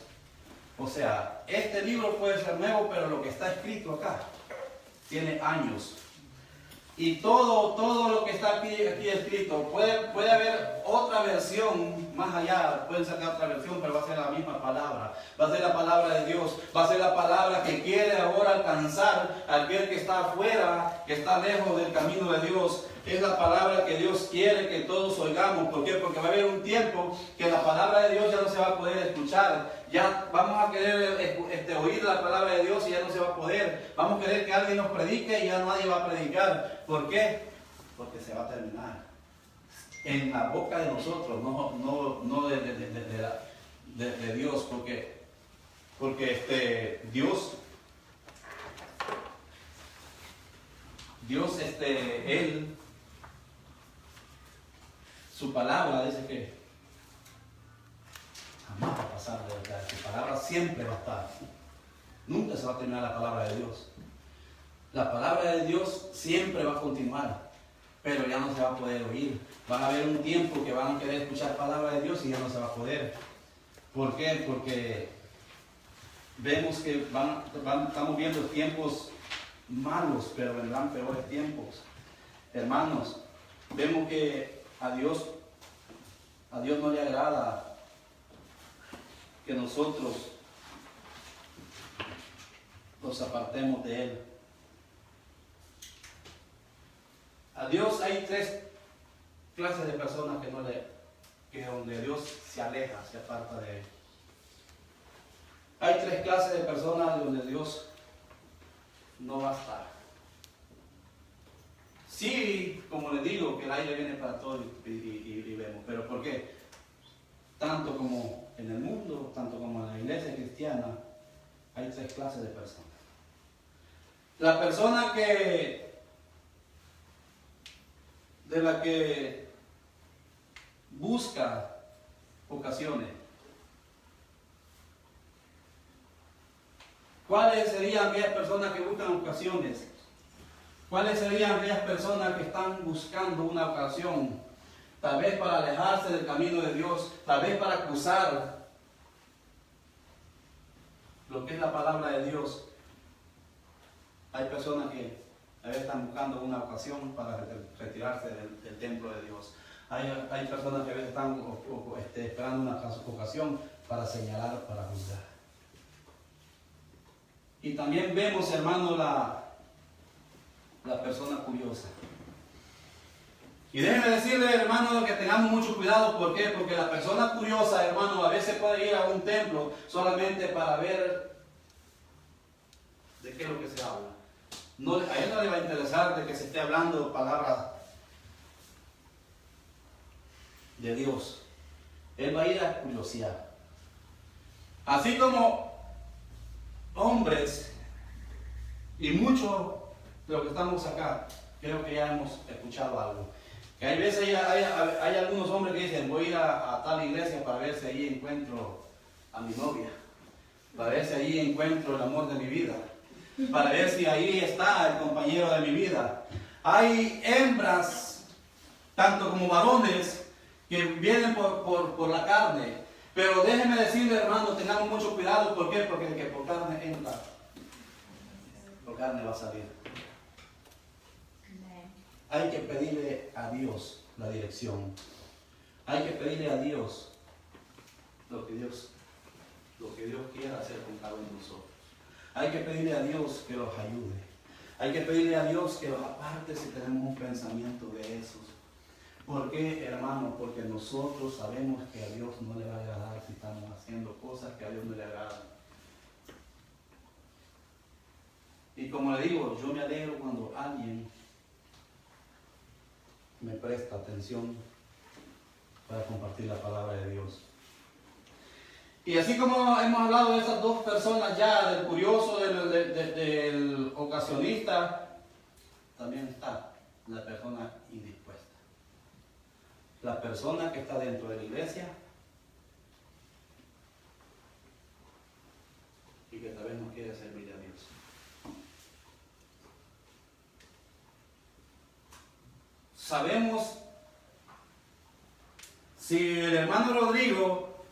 O sea, este libro puede ser nuevo, pero lo que está escrito acá tiene años. Y todo lo que está aquí escrito, puede haber otra versión más allá, pueden sacar otra versión, pero va a ser la misma palabra. Va a ser la palabra de Dios, va a ser la palabra que quiere ahora alcanzar a aquel que está afuera, que está lejos del camino de Dios. Es la palabra que Dios quiere que todos oigamos. ¿Por qué? Porque va a haber un tiempo que la palabra de Dios ya no se va a poder escuchar. Ya vamos a querer oír la palabra de Dios y ya no se va a poder. Vamos a querer que alguien nos predique y ya nadie va a predicar. ¿Por qué? Porque se va a terminar en la boca de nosotros, no de Dios. Porque Dios, Él, su palabra dice que jamás va a pasar de verdad. Su palabra siempre va a estar. Nunca se va a terminar la palabra de Dios. La palabra de Dios siempre va a continuar, pero ya no se va a poder oír. Va a haber un tiempo que van a querer escuchar palabra de Dios y ya no se va a poder. ¿Por qué? Porque vemos que estamos viendo tiempos malos, pero vendrán peores tiempos. Hermanos, vemos que a Dios no le agrada que nosotros nos apartemos de Él. A Dios hay tres clases de personas que donde Dios se aleja, se aparta de Él. Hay tres clases de personas donde Dios no va a estar. Sí, como les digo, que el aire viene para todos y vemos. ¿Pero por qué? Tanto como en el mundo, tanto como en la iglesia cristiana, hay tres clases de personas. La persona de la que busca ocasiones. ¿Cuáles serían aquellas personas que buscan ocasiones? ¿Cuáles serían aquellas personas que están buscando una ocasión? Tal vez para alejarse del camino de Dios, tal vez para acusar lo que es la palabra de Dios. Hay personas que a veces están buscando una ocasión para retirarse del templo de Dios. Hay personas que a veces están esperando una ocasión para señalar, para juzgar. Y también vemos, hermano, la persona curiosa. Y déjenme decirle, hermano, que tengamos mucho cuidado. ¿Por qué? Porque la persona curiosa, hermano, a veces puede ir a un templo solamente para ver de qué es lo que se habla. A él no le va a interesar de que se esté hablando palabras de Dios. Él va a ir a curiosear. Así como hombres y muchos de los que estamos acá, creo que ya hemos escuchado algo. Que hay veces hay algunos hombres que dicen, voy a ir a tal iglesia para ver si allí encuentro a mi novia, para ver si allí encuentro el amor de mi vida, para ver si ahí está el compañero de mi vida. Hay hembras, tanto como varones, que vienen por la carne. Pero déjenme decirle, hermano, tengamos mucho cuidado. ¿Por qué? Porque el que por carne entra, por carne va a salir. Hay que pedirle a Dios la dirección. Hay que pedirle a Dios lo que Dios quiera hacer con cada uno de nosotros. Hay que pedirle a Dios que los ayude. Hay que pedirle a Dios que los aparte si tenemos un pensamiento de esos. ¿Por qué, hermano? Porque nosotros sabemos que a Dios no le va a agradar si estamos haciendo cosas que a Dios no le agradan. Y como le digo, yo me alegro cuando alguien me presta atención para compartir la palabra de Dios. Y así como hemos hablado de esas dos personas ya, del curioso, del ocasionista, también está la persona indispuesta. La persona que está dentro de la iglesia y que tal vez no quiere servir a Dios. Sabemos, si el hermano Rodrigo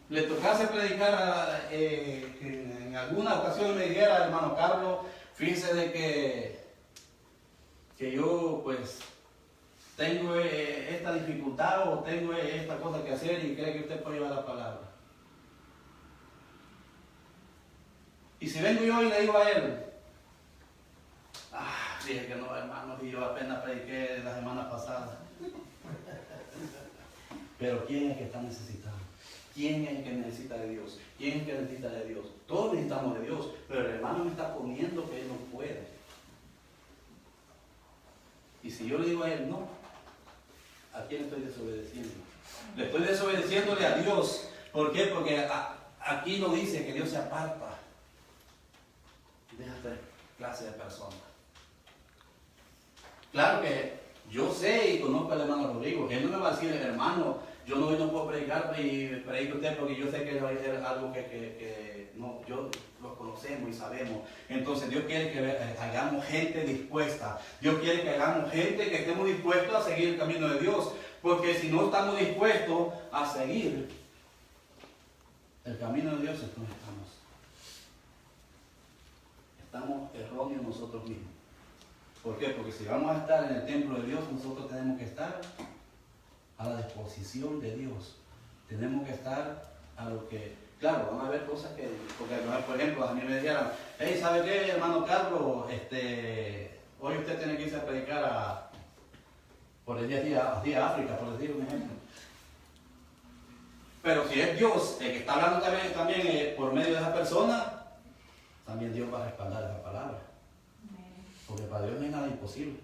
le tocase predicar, que en alguna ocasión me dijera, hermano Carlos, fíjese de que yo pues tengo esta dificultad o tengo esta cosa que hacer y cree que usted puede llevar la palabra. Y si vengo yo y le digo a él, dije que no, hermano, y yo apenas prediqué la semana pasada. Pero ¿quién es que está necesitado? ¿Quién es el que necesita de Dios? ¿Quién es el que necesita de Dios? Todos necesitamos de Dios, pero el hermano me está poniendo que él no puede. Y si yo le digo a él, no, ¿a quién estoy desobedeciendo? Le estoy desobedeciéndole a Dios. ¿Por qué? Porque aquí no dice que Dios se aparta de esta clase de personas. Claro que yo sé y conozco al hermano Rodrigo. Él no me va a decir, hermano, yo no puedo predicar y predique usted porque yo sé que va a ser algo que no, yo lo conocemos y sabemos. Entonces Dios quiere que hagamos gente dispuesta. Dios quiere que hagamos gente que estemos dispuestos a seguir el camino de Dios. Porque si no estamos dispuestos a seguir el camino de Dios, entonces estamos erróneos nosotros mismos. ¿Por qué? Porque si vamos a estar en el templo de Dios, nosotros tenemos que estar a la disposición de Dios. Tenemos que estar a lo que... Claro, van a haber cosas que... Porque, por ejemplo, a mí me dijeran, hey, ¿sabe qué, hermano Carlos? Hoy usted tiene que irse a predicar por el día a África, por decir un ejemplo. Pero si es Dios el que está hablando también por medio de esa persona, también Dios va a respaldar esa palabra. Porque para Dios no hay nada imposible.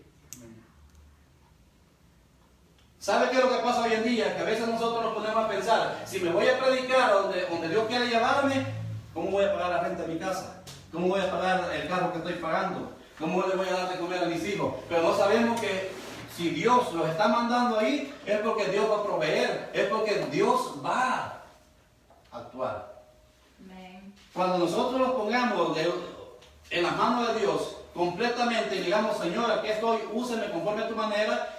¿Sabe qué es lo que pasa hoy en día? Que a veces nosotros nos ponemos a pensar, si me voy a predicar donde Dios quiere llevarme, ¿cómo voy a pagar la renta de mi casa? ¿Cómo voy a pagar el carro que estoy pagando? ¿Cómo le voy a dar de comer a mis hijos? Pero no sabemos que si Dios los está mandando ahí, es porque Dios va a proveer, es porque Dios va a actuar. Amén. Cuando nosotros los pongamos en las manos de Dios completamente y digamos, Señor, aquí estoy, úseme conforme a tu manera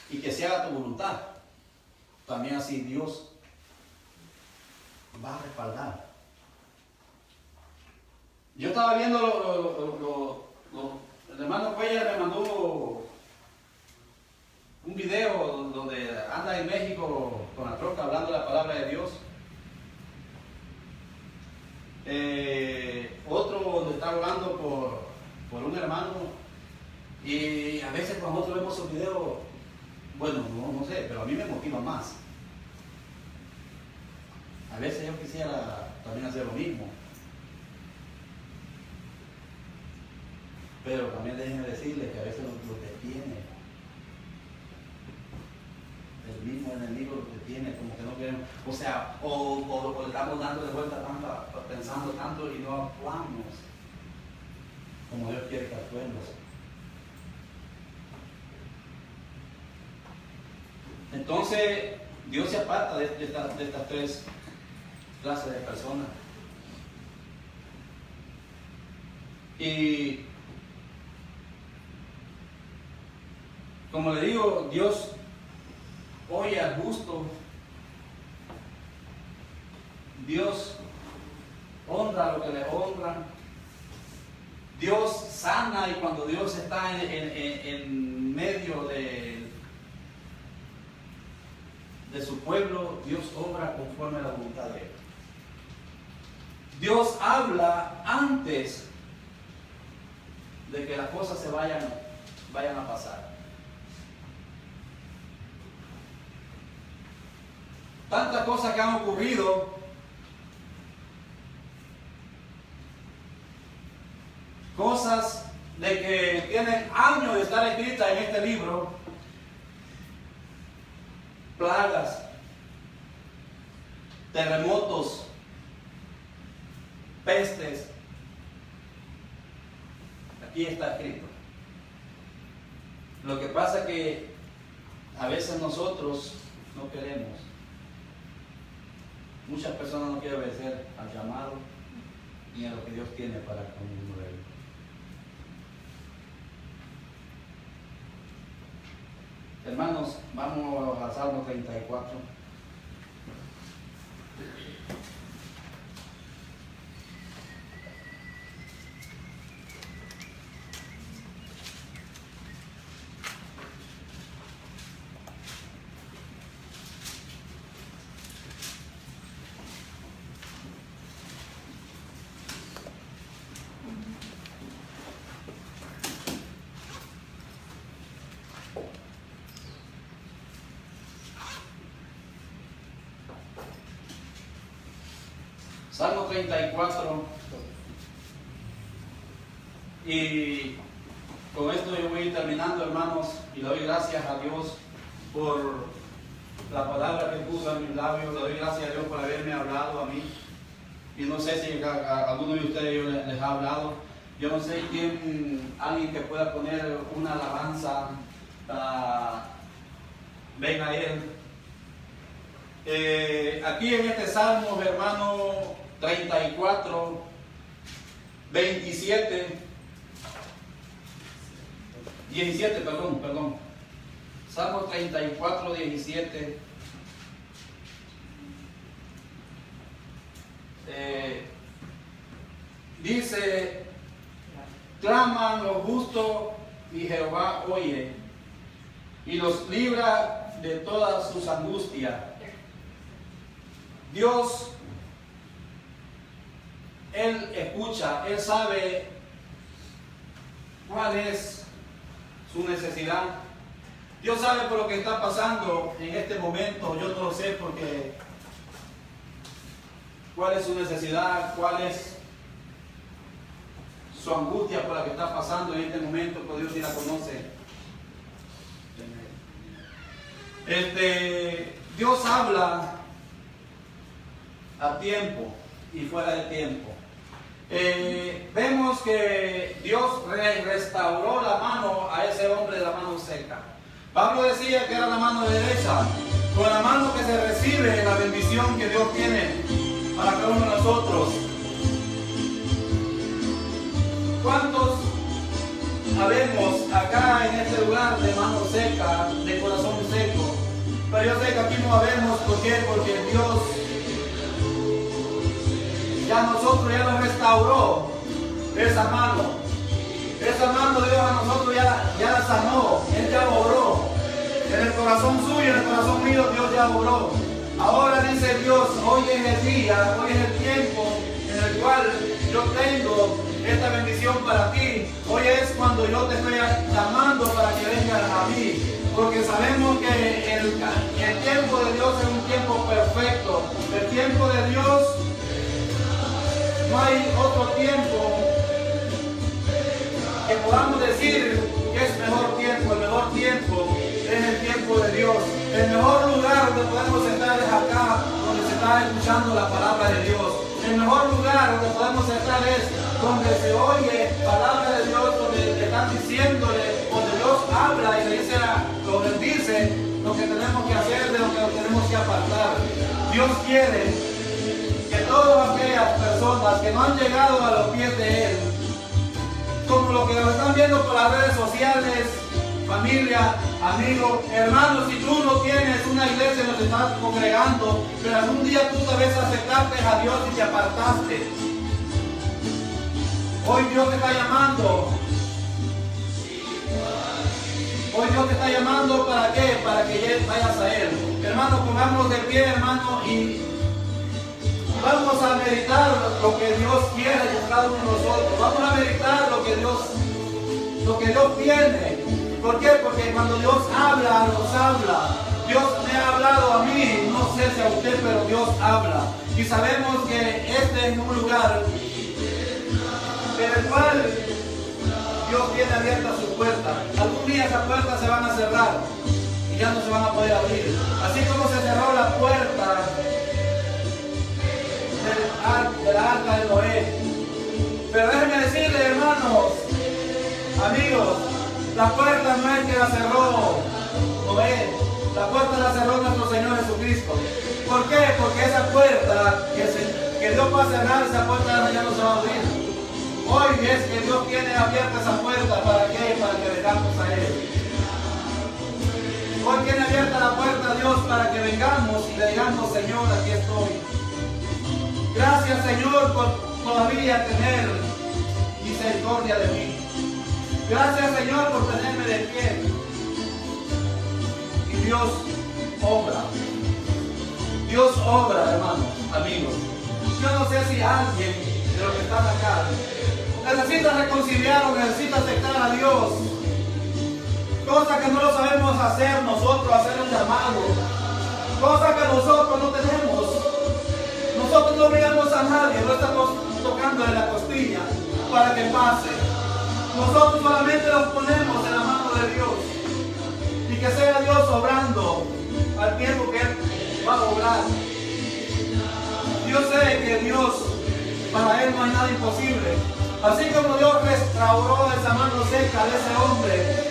y que se haga tu voluntad, también así Dios va a respaldar. Yo estaba viendo el hermano Cuellar me mandó un video donde anda en México con la troca hablando la palabra de Dios. Otro donde está hablando por un hermano, y a veces cuando nosotros vemos esos videos, bueno, no sé, pero a mí me motiva más. A veces yo quisiera también hacer lo mismo. Pero también déjenme decirles que a veces lo detiene. El mismo enemigo lo detiene, como que no queremos. O sea, o le estamos dando de vuelta pensando tanto y no actuamos como Dios quiere que actuemos. Entonces, Dios se aparta de estas tres clases de personas. Y como le digo, Dios oye al justo, Dios honra lo que le honra, Dios sana, y cuando Dios está en medio de su pueblo, Dios obra conforme a la voluntad de Él. Dios habla antes de que las cosas se vayan a pasar. Tantas cosas que han ocurrido, cosas de que tienen años de estar escritas en este libro, plagas, terremotos, pestes. Aquí está escrito. Lo que pasa es que a veces nosotros no queremos. Muchas personas no quieren obedecer al llamado ni a lo que Dios tiene para con ellos. Hermanos, vamos a Salmo 34. Salmo 34, y con esto yo voy a ir terminando, hermanos, y le doy gracias a Dios por la palabra que puso en mis labios. Le doy gracias a Dios por haberme hablado a mí, y no sé si a alguno de ustedes yo les ha hablado. Yo no sé alguien que pueda poner una alabanza, ven a Él. Aquí en este Salmo, hermano, 34, 17, 17, perdón. Salmo 34, 17. Dice, claman los justos y Jehová oye y los libra de todas sus angustias. Dios, Él escucha, Él sabe cuál es su necesidad. Dios sabe por lo que está pasando en este momento. Yo no lo sé porque cuál es su necesidad, cuál es su angustia por la que está pasando en este momento, pero Dios sí la conoce. Dios habla a tiempo y fuera de tiempo. Vemos que Dios restauró la mano a ese hombre de la mano seca. Pablo decía que era la mano derecha, con la mano que se recibe la bendición que Dios tiene para cada uno de nosotros. ¿Cuántos habemos acá en este lugar de mano seca, de corazón seco? Pero yo sé que aquí no habemos. ¿Por qué? Porque Dios ya nosotros ya nos restauró esa mano. Esa mano Dios a nosotros ya la sanó. Él ya obró. En el corazón suyo, en el corazón mío, Dios ya obró. Ahora dice Dios, hoy es el día, hoy es el tiempo en el cual yo tengo esta bendición para ti. Hoy es cuando yo te estoy llamando para que vengas a mí. Porque sabemos que el tiempo de Dios es un tiempo perfecto. El tiempo de Dios, no hay otro tiempo que podamos decir que es mejor tiempo. El mejor tiempo es el tiempo de Dios. El mejor lugar donde podemos estar es acá, donde se está escuchando la palabra de Dios. El mejor lugar donde podemos estar es donde se oye palabra de Dios, donde le están diciéndole, donde Dios habla y le dice, donde dice lo que tenemos que hacer, de lo que tenemos que apartar. Dios quiere que todas aquellas personas que no han llegado a los pies de Él, como lo que nos están viendo por las redes sociales, familia, amigos, hermanos, si tú no tienes una iglesia donde te estás congregando, pero algún día tú tal vez aceptaste a Dios y te apartaste. Hoy Dios te está llamando. Hoy Dios te está llamando, ¿para qué? Para que vayas a Él. Hermano, pongámonos de pie, hermano, y vamos a meditar lo que Dios quiere de cada uno de nosotros. Vamos a meditar lo que Dios tiene. ¿Por qué? Porque cuando Dios habla, nos habla. Dios me ha hablado a mí, no sé si a usted, pero Dios habla. Y sabemos que este es un lugar en el cual Dios tiene abierta su puerta. Algún día esas puertas se van a cerrar y ya no se van a poder abrir. Así como se cerró la puerta de la arca de Noé. Pero déjenme decirles, hermanos, amigos, la puerta no es que la cerró Noé, la puerta la cerró nuestro Señor Jesucristo. ¿Por qué? Porque esa puerta que Dios va a cerrar, esa puerta ya no se va a abrir. Hoy es que Dios tiene abierta esa puerta. ¿Para qué? Para que vengamos a Él. Hoy tiene abierta la puerta a Dios para que vengamos y le digamos, Señor, aquí estoy. Gracias, Señor, por todavía tener misericordia de mí. Gracias, Señor, por tenerme de pie. Y Dios obra. Dios obra, hermanos, amigos. Yo no sé si alguien de los que están acá necesita reconciliar o necesita aceptar a Dios. Cosa que no lo sabemos hacer nosotros, hacer un llamado. Cosa que nosotros no tenemos. Nosotros no obligamos a nadie, no estamos tocándole la costilla para que pase. Nosotros solamente los ponemos en la mano de Dios. Y que sea Dios obrando al tiempo que Él va a obrar. Yo sé que Dios, para Él no hay nada imposible. Así como Dios restauró esa mano seca de ese hombre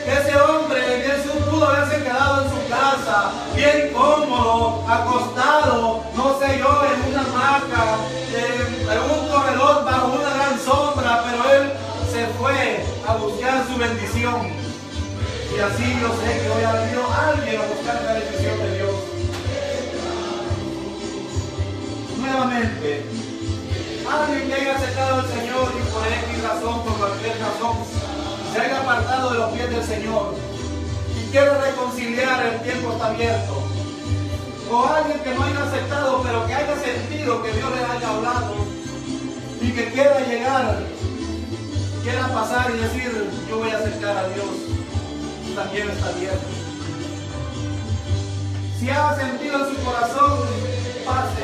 bien pudo haberse quedado en su casa, bien cómodo, acostado, no sé yo, en una hamaca, en un corredor bajo una gran sombra, pero Él se fue a buscar su bendición. Y así yo sé que hoy ha venido alguien a buscar la bendición de Dios. Nuevamente, alguien que haya aceptado al Señor y por X razón, por cualquier razón, se haya apartado de los pies del Señor y quiere reconciliar, el tiempo está abierto. O alguien que no haya aceptado, pero que haya sentido que Dios le haya hablado y que quiera llegar, quiera pasar y decir, yo voy a acercar a Dios, también está abierto. Si ha sentido en su corazón, pase.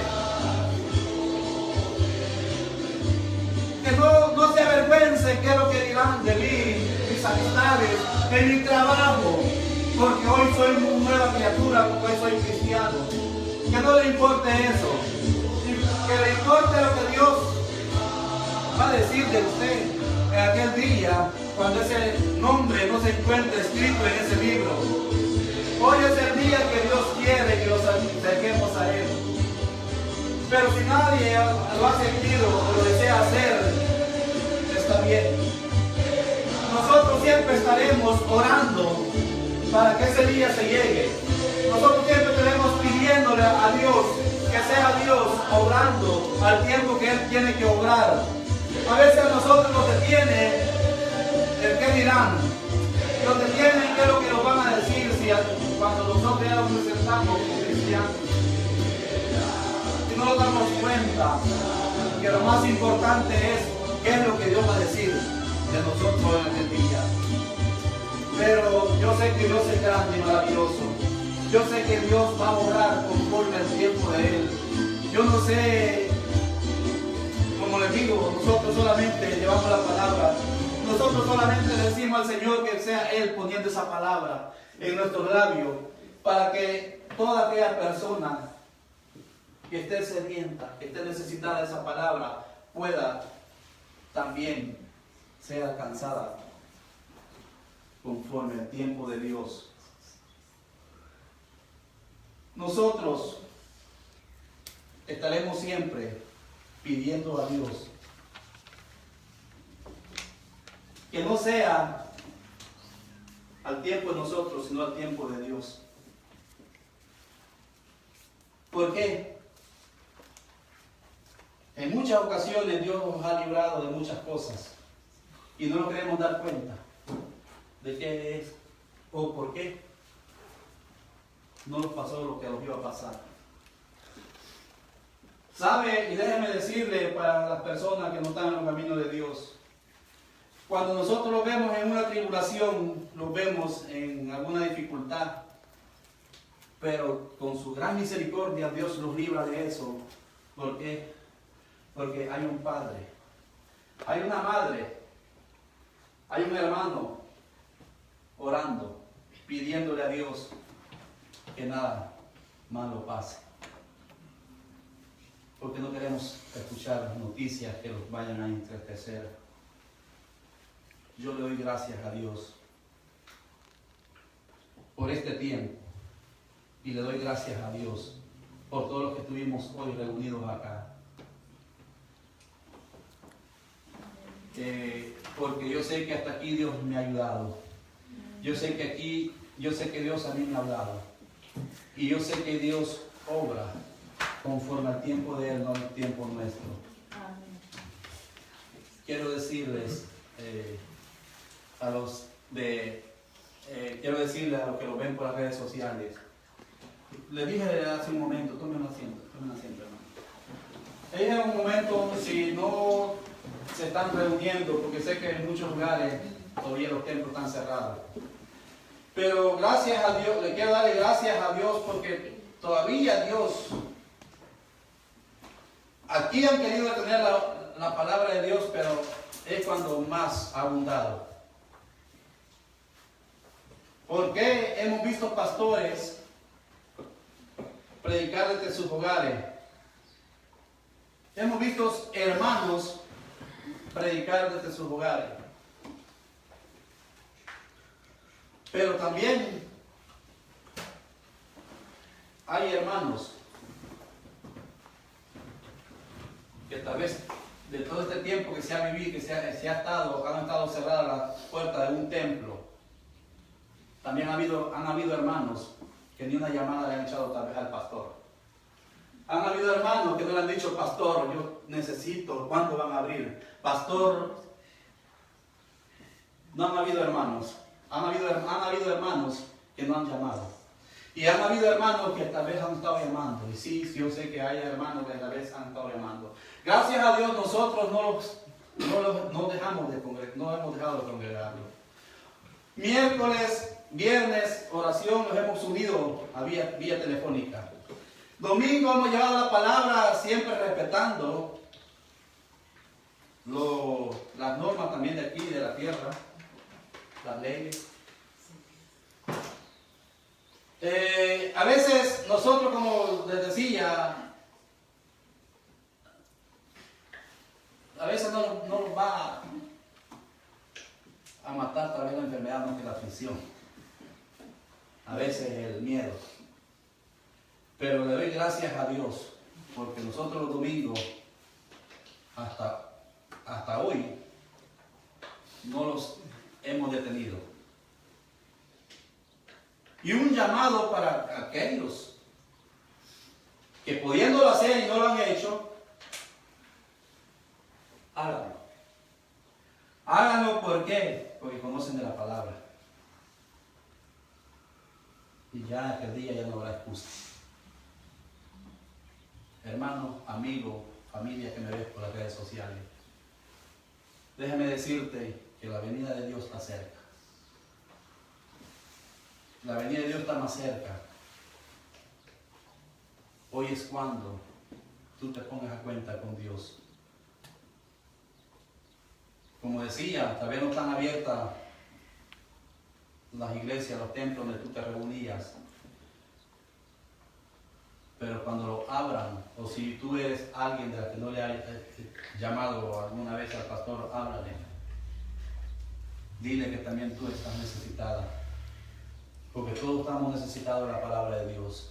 Que no se avergüence qué es lo que dirán de mí, mis amistades, en mi trabajo, porque hoy soy una nueva criatura, porque hoy soy cristiano. Que no le importe eso, que le importe lo que Dios va a decir de usted en aquel día, cuando ese nombre no se encuentre escrito en ese libro. Hoy es el día que Dios quiere que nos acerquemos a Él. Pero si nadie lo ha sentido o lo desea hacer, está bien. Nosotros siempre estaremos orando para que ese día se llegue. Nosotros siempre estaremos pidiéndole a Dios que sea Dios obrando al tiempo que Él tiene que obrar. A veces a nosotros nos detiene el qué dirán. Nos detienen qué es lo que nos van a decir cuando nosotros ya nos presentamos como cristianos. No nos damos cuenta que lo más importante es qué es lo que Dios va a decir de nosotros en el día. Pero yo sé que Dios es grande y maravilloso. Yo sé que Dios va a obrar conforme al tiempo de Él. Yo no sé, como les digo, nosotros solamente llevamos la palabra. Nosotros solamente le decimos al Señor que sea Él poniendo esa palabra en nuestros labios para que toda aquella persona que esté sedienta, que esté necesitada de esa palabra, pueda también ser alcanzada conforme al tiempo de Dios. Nosotros estaremos siempre pidiendo a Dios que no sea al tiempo de nosotros, sino al tiempo de Dios. ¿Por qué? En muchas ocasiones Dios nos ha librado de muchas cosas y no nos queremos dar cuenta de qué es o por qué no nos pasó lo que nos iba a pasar. ¿Sabe? Y déjeme decirle para las personas que no están en los caminos de Dios, cuando nosotros los vemos en una tribulación, los vemos en alguna dificultad, pero con su gran misericordia Dios los libra de eso. ¿Por qué? Porque hay un padre, hay una madre, hay un hermano orando, pidiéndole a Dios que nada malo pase. porque no queremos escuchar noticias que los vayan a entristecer. Yo le doy gracias a Dios por este tiempo y le doy gracias a Dios por todos los que estuvimos hoy reunidos acá. Porque yo sé que hasta aquí Dios me ha ayudado. Yo sé que Dios a mí me ha hablado. Y yo sé que Dios obra conforme al tiempo de Él, no al tiempo nuestro. Quiero decirles quiero decirles a los que lo ven por las redes sociales. Les dije hace un momento, tomen asiento, hermano. Les dije en un momento, si no se están reuniendo, porque sé que en muchos lugares todavía los templos están cerrados. Pero gracias a Dios, le quiero darle gracias a Dios porque todavía Dios, aquí han querido tener la palabra de Dios, pero es cuando más ha abundado. Porque hemos visto pastores predicar desde sus hogares. Hemos visto hermanos predicar desde sus hogares. Pero también hay hermanos que tal vez de todo este tiempo que se ha vivido, que han estado cerradas las puertas de un templo. También han habido hermanos que ni una llamada le han echado tal vez al pastor. Han habido hermanos que no le han dicho, pastor, yo necesito, ¿cuándo van a abrir? Pastor, no han habido hermanos. Han habido hermanos que no han llamado. Y han habido hermanos que tal vez han estado llamando. Y sí, yo sé que hay hermanos que tal vez han estado llamando. Gracias a Dios nosotros no hemos dejado de congregarnos. Miércoles, viernes, oración, nos hemos unido a vía telefónica. Domingo hemos llevado la palabra siempre respetando las normas también de aquí, de la tierra, las leyes. A veces nosotros, como les decía, a veces no nos va a matar tal vez la enfermedad más que la aflicción. A veces el miedo. Pero le doy gracias a Dios, porque nosotros los domingos, hasta hoy, no los hemos detenido. Y un llamado para aquellos que pudiéndolo hacer y no lo han hecho, háganlo. Háganlo, ¿por qué? Porque conocen de la palabra. Y ya aquel día ya no habrá excusa. Hermano, amigo, familia que me ves por las redes sociales, déjame decirte que la venida de Dios está cerca. La venida de Dios está más cerca. Hoy es cuando tú te pongas a cuenta con Dios. Como decía, todavía no están abiertas las iglesias, los templos donde tú te reunías. Pero cuando lo abran, o si tú eres alguien de la que no le haya llamado alguna vez al pastor, háblale. Dile que también tú estás necesitada. Porque todos estamos necesitados de la palabra de Dios.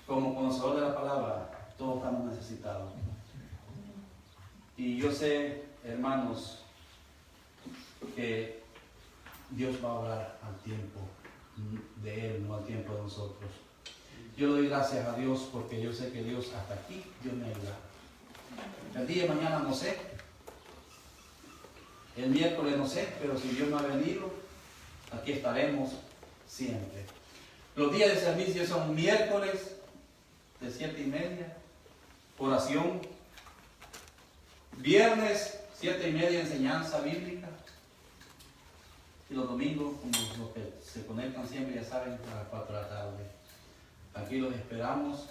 Como conocedor de la palabra, todos estamos necesitados. Y yo sé, hermanos, que Dios va a hablar al tiempo de Él, no al tiempo de nosotros. Yo le doy gracias a Dios porque yo sé que Dios hasta aquí, Dios me ayuda. El día de mañana no sé. El miércoles no sé, pero si Dios no ha venido, aquí estaremos siempre. Los días de servicio son miércoles de 7:30, oración. Viernes, 7:30, enseñanza bíblica. Y los domingos, como los que se conectan siempre, ya saben, a las 4 de la tarde. Aquí los esperamos,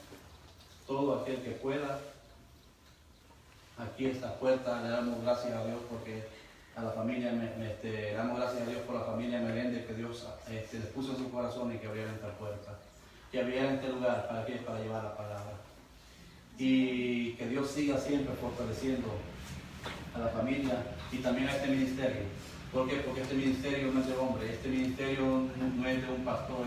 todo aquel que pueda. Aquí esta puerta, le damos gracias a Dios porque a la familia, le damos gracias a Dios por la familia Melende que Dios les puso en su corazón y que abrieran esta puerta, que abrieran este lugar para llevar la palabra. y que Dios siga siempre fortaleciendo a la familia y también a este ministerio. ¿Por qué? Porque este ministerio no es de hombre, este ministerio no es de un pastor.